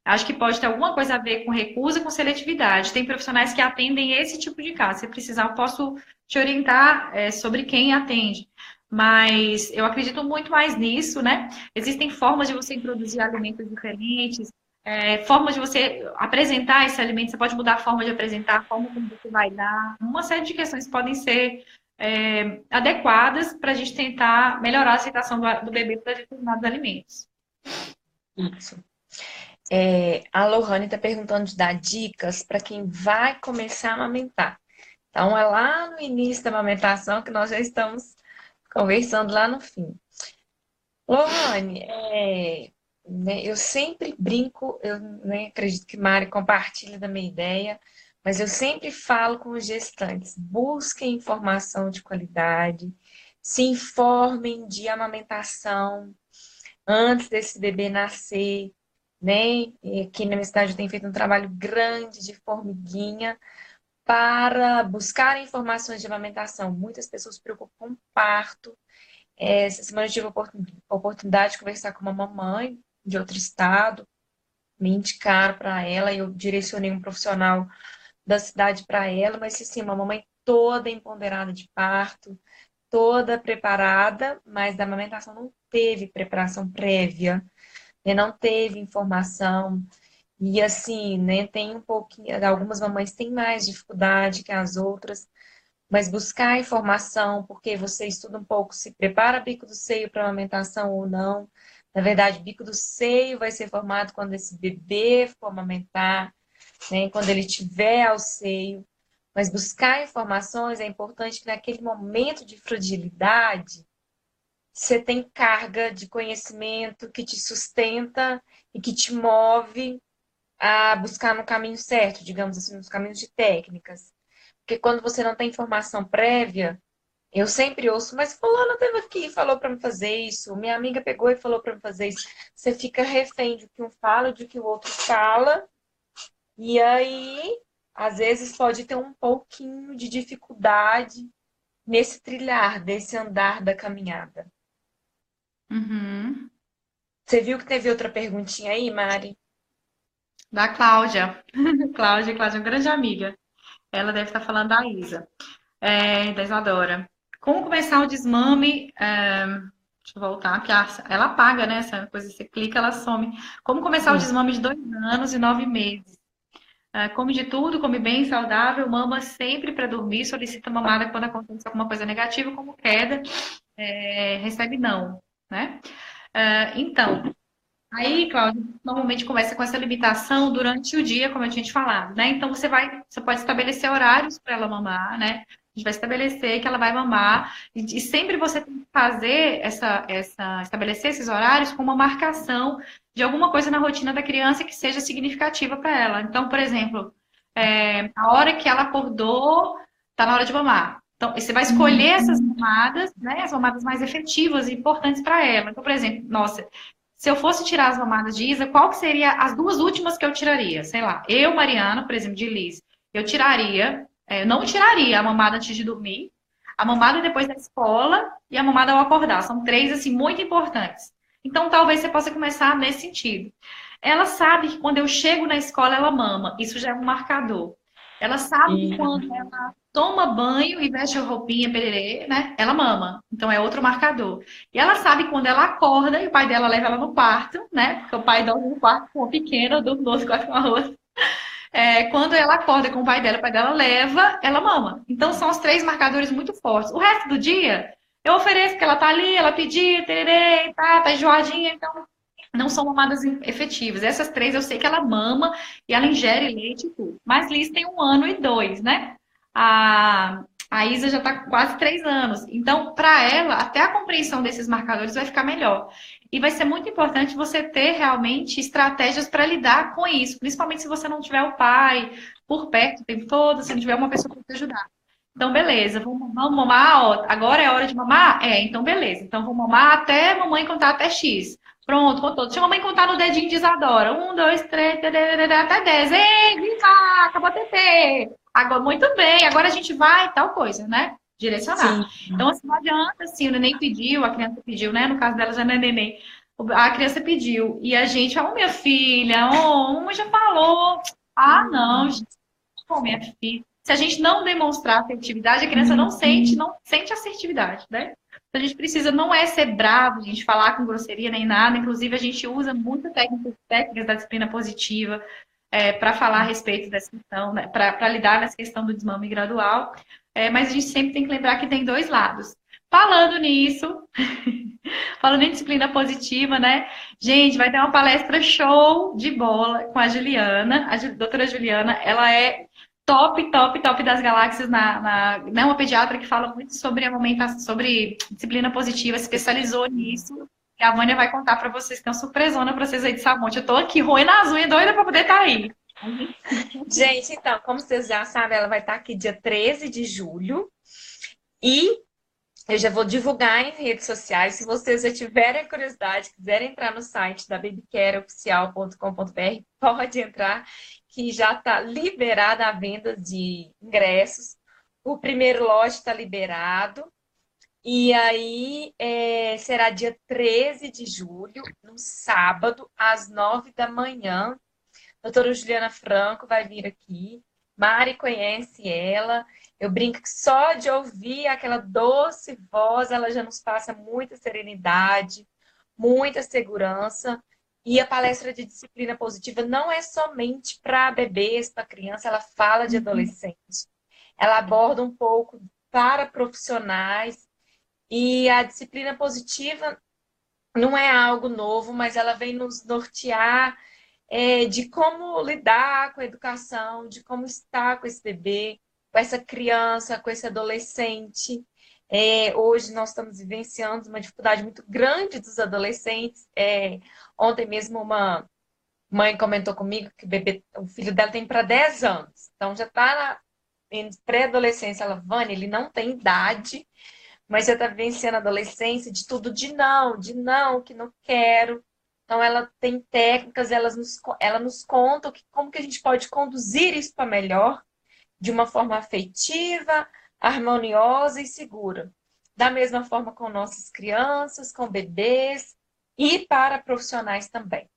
S2: Acho que pode ter alguma coisa a ver com recusa, com seletividade. Tem profissionais que atendem esse tipo de caso. Se precisar, eu posso te orientar sobre quem atende. Mas eu acredito muito mais nisso, né? Existem formas de você introduzir alimentos diferentes, formas de você apresentar esse alimento. Você pode mudar a forma de apresentar, a forma como você vai dar. Uma série de questões podem ser adequadas para a gente tentar melhorar a aceitação do bebê para determinados alimentos.
S3: Isso. A Lohane está perguntando de dar dicas para quem vai começar a amamentar. Então, é lá no início da amamentação que nós já estamos conversando lá no fim. Lohane, né, eu sempre brinco, eu nem acredito que Mari compartilha da minha ideia, mas eu sempre falo com os gestantes, busquem informação de qualidade, se informem de amamentação antes desse bebê nascer, né? E aqui na minha cidade eu tenho feito um trabalho grande de formiguinha para buscar informações de amamentação. Muitas pessoas se preocupam com o parto. Essa semana eu tive a oportunidade de conversar com uma mamãe de outro estado, me indicaram para ela e eu direcionei um profissional da cidade para ela, mas assim, uma mamãe toda empoderada de parto, toda preparada, mas da amamentação não teve preparação prévia, né? Não teve informação. E assim, né, tem um pouquinho, algumas mamães têm mais dificuldade que as outras, mas buscar informação, porque você estuda um pouco se prepara bico do seio para amamentação ou não. Na verdade, bico do seio vai ser formado quando esse bebê for amamentar, né, quando ele tiver ao seio. Mas buscar informações é importante que naquele momento de fragilidade você tem carga de conhecimento que te sustenta e que te move a buscar no caminho certo, digamos assim, nos caminhos de técnicas. Porque quando você não tem informação prévia, eu sempre ouço, mas fulano teve aqui e falou para me fazer isso, minha amiga pegou e falou para me fazer isso. Você fica refém de que um fala, de que o outro fala, e aí, às vezes, pode ter um pouquinho de dificuldade nesse trilhar, desse andar da caminhada.
S2: Uhum.
S3: Você viu que teve outra perguntinha aí, Mari?
S2: Da Cláudia. Cláudia é uma grande amiga. Ela deve estar falando da Isa. Da Isadora. Como começar o desmame? Deixa eu voltar, porque ela apaga, né? Essa coisa, você clica, ela some. Como começar o desmame de 2 anos e 9 meses? Come de tudo, come bem, saudável, mama sempre para dormir, solicita mamada quando acontece alguma coisa negativa, como queda, recebe não, né? Então, aí, Cláudia, normalmente começa com essa limitação durante o dia, como eu tinha te falado, né? Então você pode estabelecer horários para ela mamar, né? A gente vai estabelecer que ela vai mamar e sempre você tem que fazer estabelecer esses horários com uma marcação de alguma coisa na rotina da criança que seja significativa para ela. Então, por exemplo, a hora que ela acordou, tá na hora de mamar. Então, você vai escolher essas mamadas, né? As mamadas mais efetivas e importantes para ela. Então, por exemplo, nossa, se eu fosse tirar as mamadas de Isa, qual que seria as duas últimas que eu tiraria? Sei lá, eu, Mariana, por exemplo, de Liz, eu tiraria, não tiraria a mamada antes de dormir, a mamada depois da escola e a mamada ao acordar. São três, assim, muito importantes. Então, talvez você possa começar nesse sentido. Ela sabe que quando eu chego na escola, ela mama. Isso já é um marcador. Ela sabe que quando ela toma banho e veste a roupinha, pererê, né? Ela mama. Então é outro marcador. E ela sabe que quando ela acorda e o pai dela leva ela no quarto, né? Porque o pai dorme no quarto com a pequena, eu durmo no outro quarto com a outra. Quando ela acorda com o pai dela leva, ela mama. Então são os três marcadores muito fortes. O resto do dia, eu ofereço que ela tá ali, ela pediu, tererê, tá enjoadinha, então não são mamadas efetivas. Essas três eu sei que ela mama e ela ingere leite e tudo. Mas Liz tem 1 ano e 2, né? A Isa já está com quase 3 anos. Então, para ela, até a compreensão desses marcadores vai ficar melhor. E vai ser muito importante você ter realmente estratégias para lidar com isso, principalmente se você não tiver o pai por perto o tempo todo, se não tiver uma pessoa para te ajudar. Então, beleza, vamos mamar, ó, agora é hora de mamar? Então beleza. Então, vou mamar até mamãe contar até X. Pronto, contou. Deixa a mamãe contar no dedinho de Isadora. 1, 2, 3, até 10. Ei, vem cá, acabou a TT. Agora, muito bem, agora a gente vai, tal coisa, né? Direcionar.
S3: Sim.
S2: Então, assim, não adianta, assim, o neném pediu, a criança pediu, né? No caso dela já não é neném. A criança pediu. E a gente, minha filha, uma já falou. Não, gente, minha filha. Se a gente não demonstrar assertividade, a criança não sente assertividade, né? Então, a gente precisa, não é ser bravo, a gente falar com grosseria nem nada. Inclusive, a gente usa muitas técnicas da disciplina positiva para falar a respeito dessa questão, né? Para lidar nessa questão do desmame gradual. Mas a gente sempre tem que lembrar que tem dois lados. Falando nisso, falando em disciplina positiva, né? Gente, vai ter uma palestra show de bola com a Juliana. A doutora Juliana, ela é top das galáxias uma pediatra que fala muito sobre amamentação, sobre disciplina positiva, se especializou nisso. E a Vânia vai contar para vocês que tem uma surpresona para vocês aí de Samonte. Eu tô aqui roendo as unhas, doida para poder estar aí.
S3: Gente, então, como vocês já sabem, ela vai estar aqui dia 13 de julho. E eu já vou divulgar em redes sociais. Se vocês já tiverem curiosidade, quiserem entrar no site da babycareoficial.com.br, pode entrar, que já está liberada a venda de ingressos. O primeiro lote está liberado. E aí será dia 13 de julho, no sábado, às 9 da manhã. A doutora Juliana Franco vai vir aqui. Mari conhece ela. Eu brinco que só de ouvir aquela doce voz, ela já nos passa muita serenidade, muita segurança. E a palestra de disciplina positiva não é somente para bebês, para criança, ela fala de adolescente. Ela aborda um pouco para profissionais. E a disciplina positiva não é algo novo, mas ela vem nos nortear de como lidar com a educação, de como estar com esse bebê, com essa criança, com esse adolescente. Hoje nós estamos vivenciando uma dificuldade muito grande dos adolescentes. Ontem mesmo uma mãe comentou comigo que o filho dela tem para 10 anos. Então já está em pré-adolescência. Ela, Vânia, ele não tem idade, mas já está vivenciando a adolescência de tudo de não, que não quero. Então, ela tem técnicas, ela nos conta como que a gente pode conduzir isso para melhor, de uma forma afetiva, harmoniosa e segura. Da mesma forma com nossas crianças, com bebês e para profissionais também.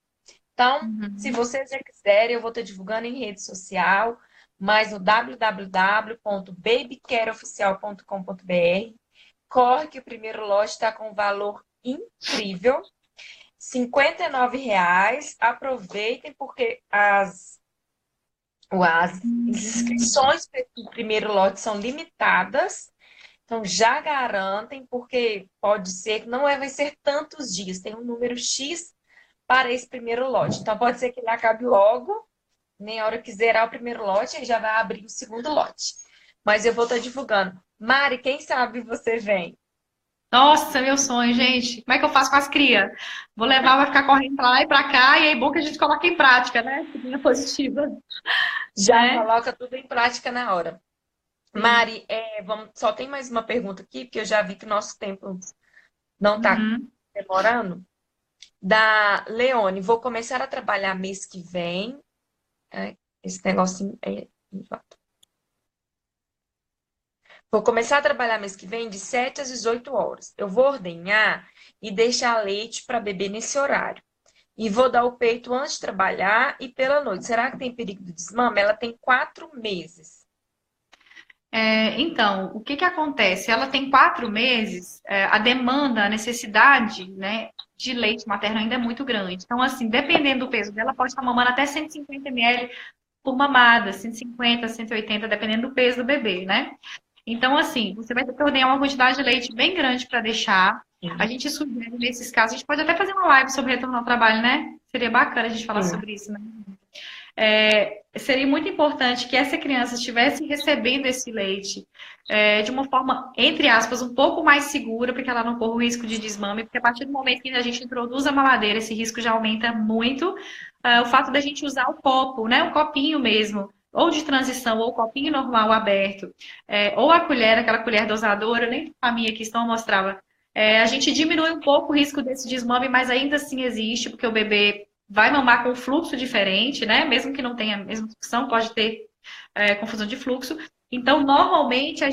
S3: Então, se vocês já quiserem, eu vou estar divulgando em rede social, mas no www.babycareoficial.com.br. Corre que o primeiro lote está com um valor incrível. R$ 59,00. Aproveitem, porque as inscrições para o primeiro lote são limitadas. Então, já garantem, porque pode ser que não vai ser tantos dias. Tem um número X para esse primeiro lote. Então, pode ser que ele acabe logo, nem a hora que zerar o primeiro lote, aí já vai abrir o segundo lote. Mas eu vou estar divulgando. Mari, quem sabe você vem?
S2: Nossa, meu sonho, gente. Como é que eu faço com as crias? Vou levar, vai ficar correndo pra lá e pra cá, e é bom que a gente coloca em prática, né? Disciplina positiva.
S3: Já
S2: Né?
S3: coloca tudo em prática na hora. Mari, só tem mais uma pergunta aqui, porque eu já vi que o nosso tempo não está demorando. Da Leone, vou começar a trabalhar mês que vem. Esse negocinho é enjoado. Vou começar a trabalhar mês que vem de 7 às 18 horas. Eu vou ordenhar e deixar leite para beber nesse horário. E vou dar o peito antes de trabalhar e pela noite. Será que tem perigo de desmame? Ela tem 4 meses.
S2: Então, o que que acontece? Ela tem 4 meses, a demanda, a necessidade, né, de leite materno ainda é muito grande. Então, assim, dependendo do peso dela, pode estar mamando até 150 ml por mamada, 150, 180, dependendo do peso do bebê, né? Então, assim, você vai ter que ordenhar uma quantidade de leite bem grande para deixar. A gente sugere, nesses casos, a gente pode até fazer uma live sobre retorno ao trabalho, né? Seria bacana a gente falar sobre isso, né? Seria muito importante que essa criança estivesse recebendo esse leite de uma forma, entre aspas, um pouco mais segura, porque ela não corra o risco de desmame, porque a partir do momento que a gente introduz a mamadeira, esse risco já aumenta muito. O fato da gente usar o copo, né, o copinho mesmo, ou de transição, ou o copinho normal aberto, ou a colher, aquela colher dosadora, nem a minha aqui estão mostrava. A gente diminui um pouco o risco desse desmame, mas ainda assim existe, porque o bebê vai mamar com fluxo diferente, né? Mesmo que não tenha a mesma sucção, pode ter confusão de fluxo. Então, normalmente,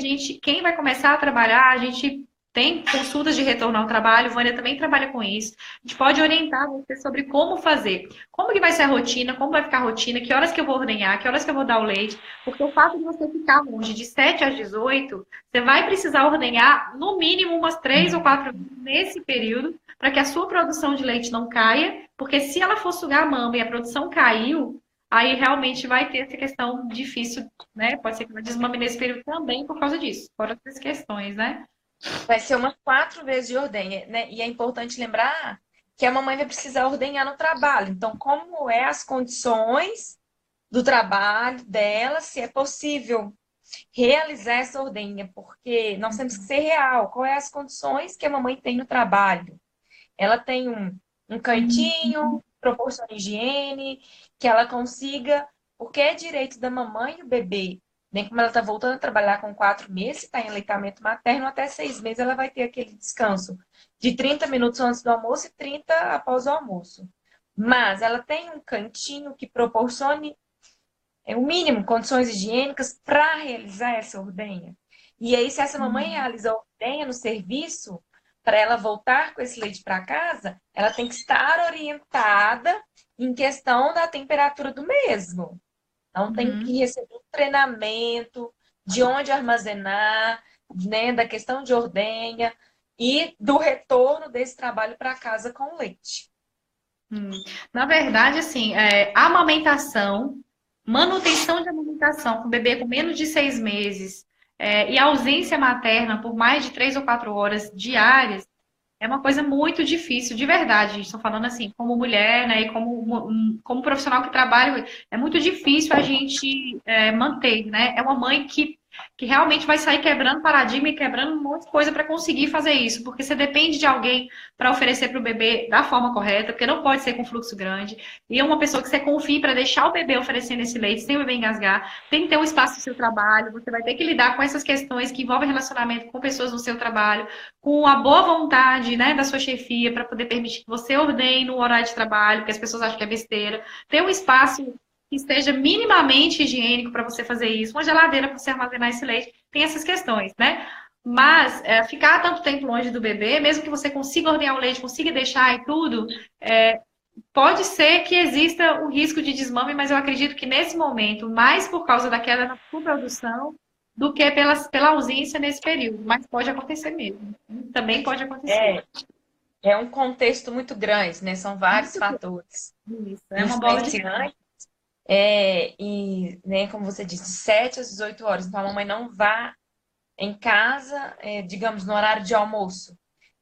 S2: quem vai começar a trabalhar, a gente tem consultas de retorno ao trabalho, Vânia também trabalha com isso. A gente pode orientar você sobre como fazer. Como que vai ser a rotina, como vai ficar a rotina, que horas que eu vou ordenhar, que horas que eu vou dar o leite. Porque o fato de você ficar longe de 7 às 18, você vai precisar ordenhar no mínimo umas 3 ou 4 vezes nesse período, para que a sua produção de leite não caia, porque se ela for sugar a mama e a produção caiu, aí realmente vai ter essa questão difícil, né? Pode ser que ela desmame nesse período também por causa disso, fora essas questões, né?
S3: Vai ser umas 4 vezes de ordenha, né? E é importante lembrar que a mamãe vai precisar ordenhar no trabalho. Então, como é as condições do trabalho dela, se é possível realizar essa ordenha, porque nós temos que ser real. Quais é as condições que a mamãe tem no trabalho? ela tem um cantinho, proporciona higiene, que ela consiga, porque é direito da mamãe e o bebê, nem como ela está voltando a trabalhar com 4 meses, está em aleitamento materno, até 6 meses ela vai ter aquele descanso de 30 minutos antes do almoço e 30 após o almoço. Mas ela tem um cantinho que proporcione o mínimo, condições higiênicas para realizar essa ordenha. E aí, se essa mamãe realiza a ordenha no serviço, para ela voltar com esse leite para casa, ela tem que estar orientada em questão da temperatura do mesmo. Então, tem que receber um treinamento de onde armazenar, né, da questão de ordenha e do retorno desse trabalho para casa com o leite.
S2: Na verdade, assim, a amamentação, manutenção de amamentação com bebê com menos de 6 meses e ausência materna por mais de 3 ou 4 horas diárias é uma coisa muito difícil, de verdade. Estou falando assim, como mulher, né, e como profissional que trabalha, é muito difícil a gente manter, né? É uma mãe que realmente vai sair quebrando paradigma e quebrando um monte de coisa para conseguir fazer isso, porque você depende de alguém para oferecer para o bebê da forma correta, porque não pode ser com fluxo grande, e é uma pessoa que você confie para deixar o bebê oferecendo esse leite sem o bebê engasgar, tem que ter um espaço no seu trabalho, você vai ter que lidar com essas questões que envolvem relacionamento com pessoas no seu trabalho, com a boa vontade, né, da sua chefia para poder permitir que você ordene no horário de trabalho, porque as pessoas acham que é besteira, ter um espaço que esteja minimamente higiênico para você fazer isso, uma geladeira para você armazenar esse leite, tem essas questões, né? Mas ficar tanto tempo longe do bebê, mesmo que você consiga ordenhar o leite, consiga deixar e tudo, pode ser que exista o risco de desmame, mas eu acredito que nesse momento, mais por causa da queda na produção do que pela ausência nesse período, mas pode acontecer mesmo. Também pode acontecer.
S3: É um contexto muito grande, né? São vários fatores.
S2: Isso, é uma bola de
S3: e, né, como você disse, de 7 às 18 horas. Então, a mamãe não vá em casa, digamos, no horário de almoço.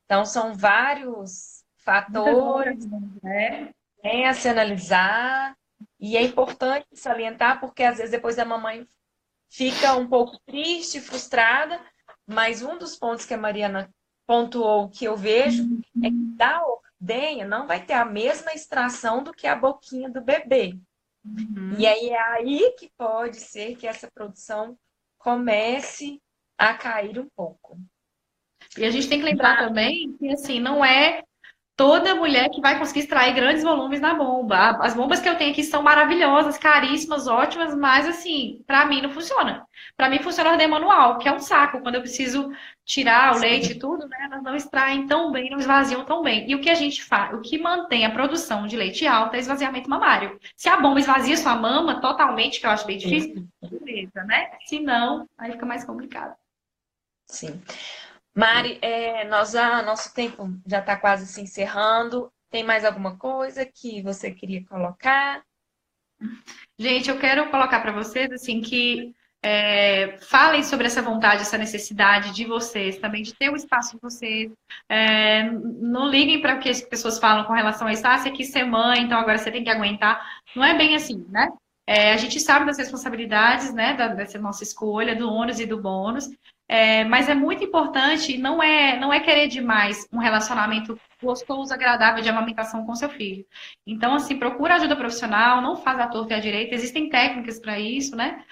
S3: Então, são vários fatores a se analisar. E é importante salientar, porque às vezes depois a mamãe fica um pouco triste, frustrada, mas um dos pontos que a Mariana pontuou que eu vejo é que da ordenha não vai ter a mesma extração do que a boquinha do bebê. E aí é aí que pode ser que essa produção comece a cair um pouco.
S2: E a gente tem que lembrar também que, assim, não é toda mulher que vai conseguir extrair grandes volumes na bomba. As bombas que eu tenho aqui são maravilhosas, caríssimas, ótimas, mas, assim, pra mim não funciona. Pra mim funciona a ordem manual, que é um saco. Quando eu preciso tirar o leite e tudo, né, elas não extraem tão bem, não esvaziam tão bem. E o que a gente faz, o que mantém a produção de leite alta é esvaziamento mamário. Se a bomba esvazia sua mama totalmente, que eu acho bem difícil, beleza, né? Se não, aí fica mais complicado.
S3: Sim. Mari, nosso tempo já está quase se encerrando. Tem mais alguma coisa que você queria colocar?
S2: Gente, eu quero colocar para vocês assim que falem sobre essa vontade, essa necessidade de vocês, também de ter um espaço de vocês. Não liguem para o que as pessoas falam com relação a isso. Ah, você quis ser mãe, então agora você tem que aguentar. Não é bem assim, né? A gente sabe das responsabilidades, né, dessa nossa escolha, do ônus e do bônus. Mas é muito importante, não é querer demais um relacionamento gostoso, agradável de amamentação com seu filho. Então, assim, procura ajuda profissional, não faz a torta e a direita, existem técnicas para isso, né?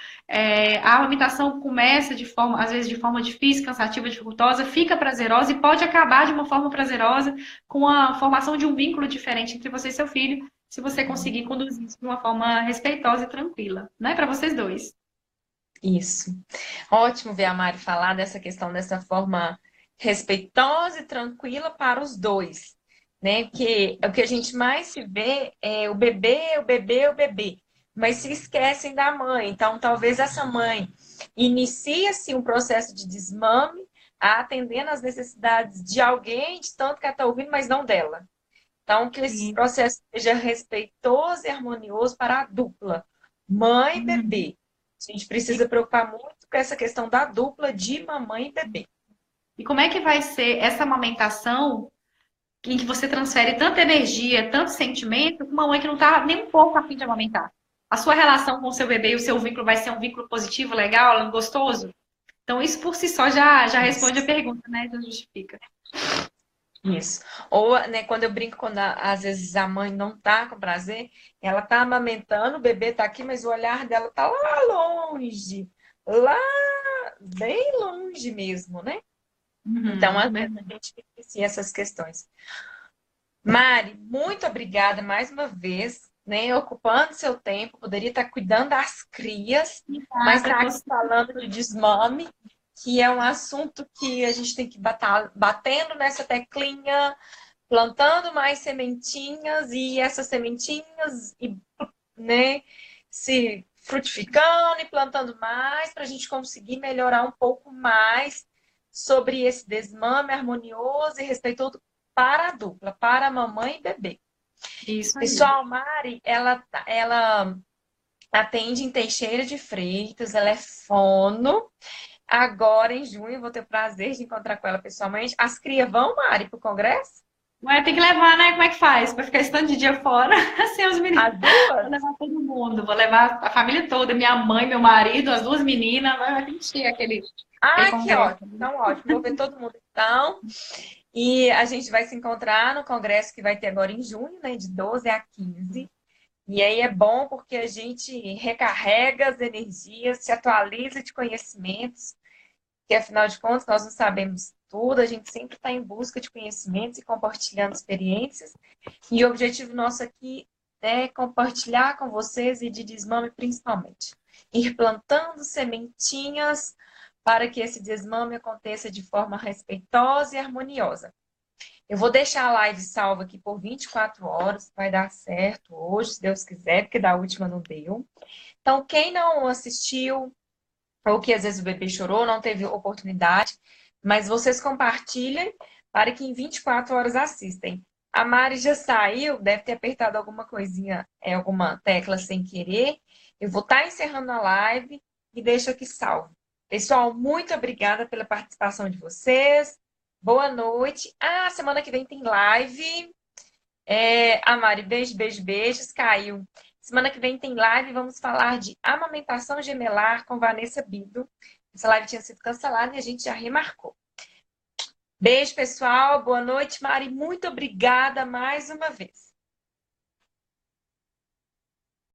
S2: A amamentação começa às vezes de forma difícil, cansativa, dificultosa, fica prazerosa e pode acabar de uma forma prazerosa com a formação de um vínculo diferente entre você e seu filho, se você conseguir conduzir isso de uma forma respeitosa e tranquila, né? Para vocês dois.
S3: Isso. Ótimo ver a Mari falar dessa questão dessa forma respeitosa e tranquila para os dois, né? Que o que a gente mais se vê é o bebê, o bebê, o bebê, mas se esquecem da mãe. Então, talvez essa mãe inicie-se um processo de desmame, atendendo às necessidades de alguém, de tanto que ela está ouvindo, mas não dela. Então, que esse processo seja respeitoso e harmonioso para a dupla, mãe e bebê. A gente precisa preocupar muito com essa questão da dupla de mamãe e bebê.
S2: E como é que vai ser essa amamentação em que você transfere tanta energia, tanto sentimento, com uma mãe que não está nem um pouco a fim de amamentar? A sua relação com o seu bebê e o seu vínculo vai ser um vínculo positivo, legal, gostoso? Então, isso por si só já responde a pergunta, né? Já justifica.
S3: Isso. Ou, né, quando eu brinco, quando às vezes a mãe não tá com prazer, ela tá amamentando, o bebê tá aqui, mas o olhar dela tá lá longe, lá bem longe mesmo, né? Então, às vezes a
S2: Verdade.
S3: gente esquecia essas questões. Mari, muito obrigada mais uma vez, né? Ocupando seu tempo, poderia estar cuidando das crias, mas
S2: Obrigada
S3: está
S2: a
S3: aqui
S2: você.
S3: falando de desmame, que é um assunto que a gente tem que batendo nessa teclinha, plantando mais sementinhas e essas sementinhas, né, se frutificando e plantando mais para a gente conseguir melhorar um pouco mais sobre esse desmame harmonioso e respeitoso para a dupla, para a mamãe e bebê.
S2: Isso aí.
S3: Pessoal, Mari, ela atende em Teixeira de Freitas, ela é fono. Agora, em junho, eu vou ter o prazer de encontrar com ela pessoalmente. As crias vão, Mari, para o congresso?
S2: Mas tem que levar, né? Como é que faz? Para ficar esse tanto de dia fora, sem os meninos.
S3: As
S2: Vou
S3: duas?
S2: levar todo mundo. Vou levar a família toda, minha mãe, meu marido, as duas meninas. Vai encher aquele
S3: Ah, que
S2: congresso.
S3: ótimo. Então, ótimo. Vou ver todo mundo então. E a gente vai se encontrar no congresso que vai ter agora em junho, né? De 12 a 15. E aí é bom porque a gente recarrega as energias, se atualiza de conhecimentos, que afinal de contas nós não sabemos tudo, a gente sempre está em busca de conhecimentos e compartilhando experiências. E o objetivo nosso aqui é compartilhar com vocês e de desmame principalmente. Ir plantando sementinhas para que esse desmame aconteça de forma respeitosa e harmoniosa. Eu vou deixar a live salva aqui por 24 horas, vai dar certo hoje, se Deus quiser, porque da última não deu. Então, quem não assistiu, ou que às vezes o bebê chorou, não teve oportunidade, mas vocês compartilhem para que em 24 horas assistem. A Mari já saiu, deve ter apertado alguma coisinha, alguma tecla sem querer. Eu vou estar encerrando a live e deixo aqui salvo. Pessoal, muito obrigada pela participação de vocês. Boa noite. Ah, semana que vem tem live. A Mari, beijo, beijo, beijos. Caiu. Semana que vem tem live. Vamos falar de amamentação gemelar com Vanessa Bido. Essa live tinha sido cancelada e a gente já remarcou. Beijo, pessoal. Boa noite, Mari. Muito obrigada mais uma vez.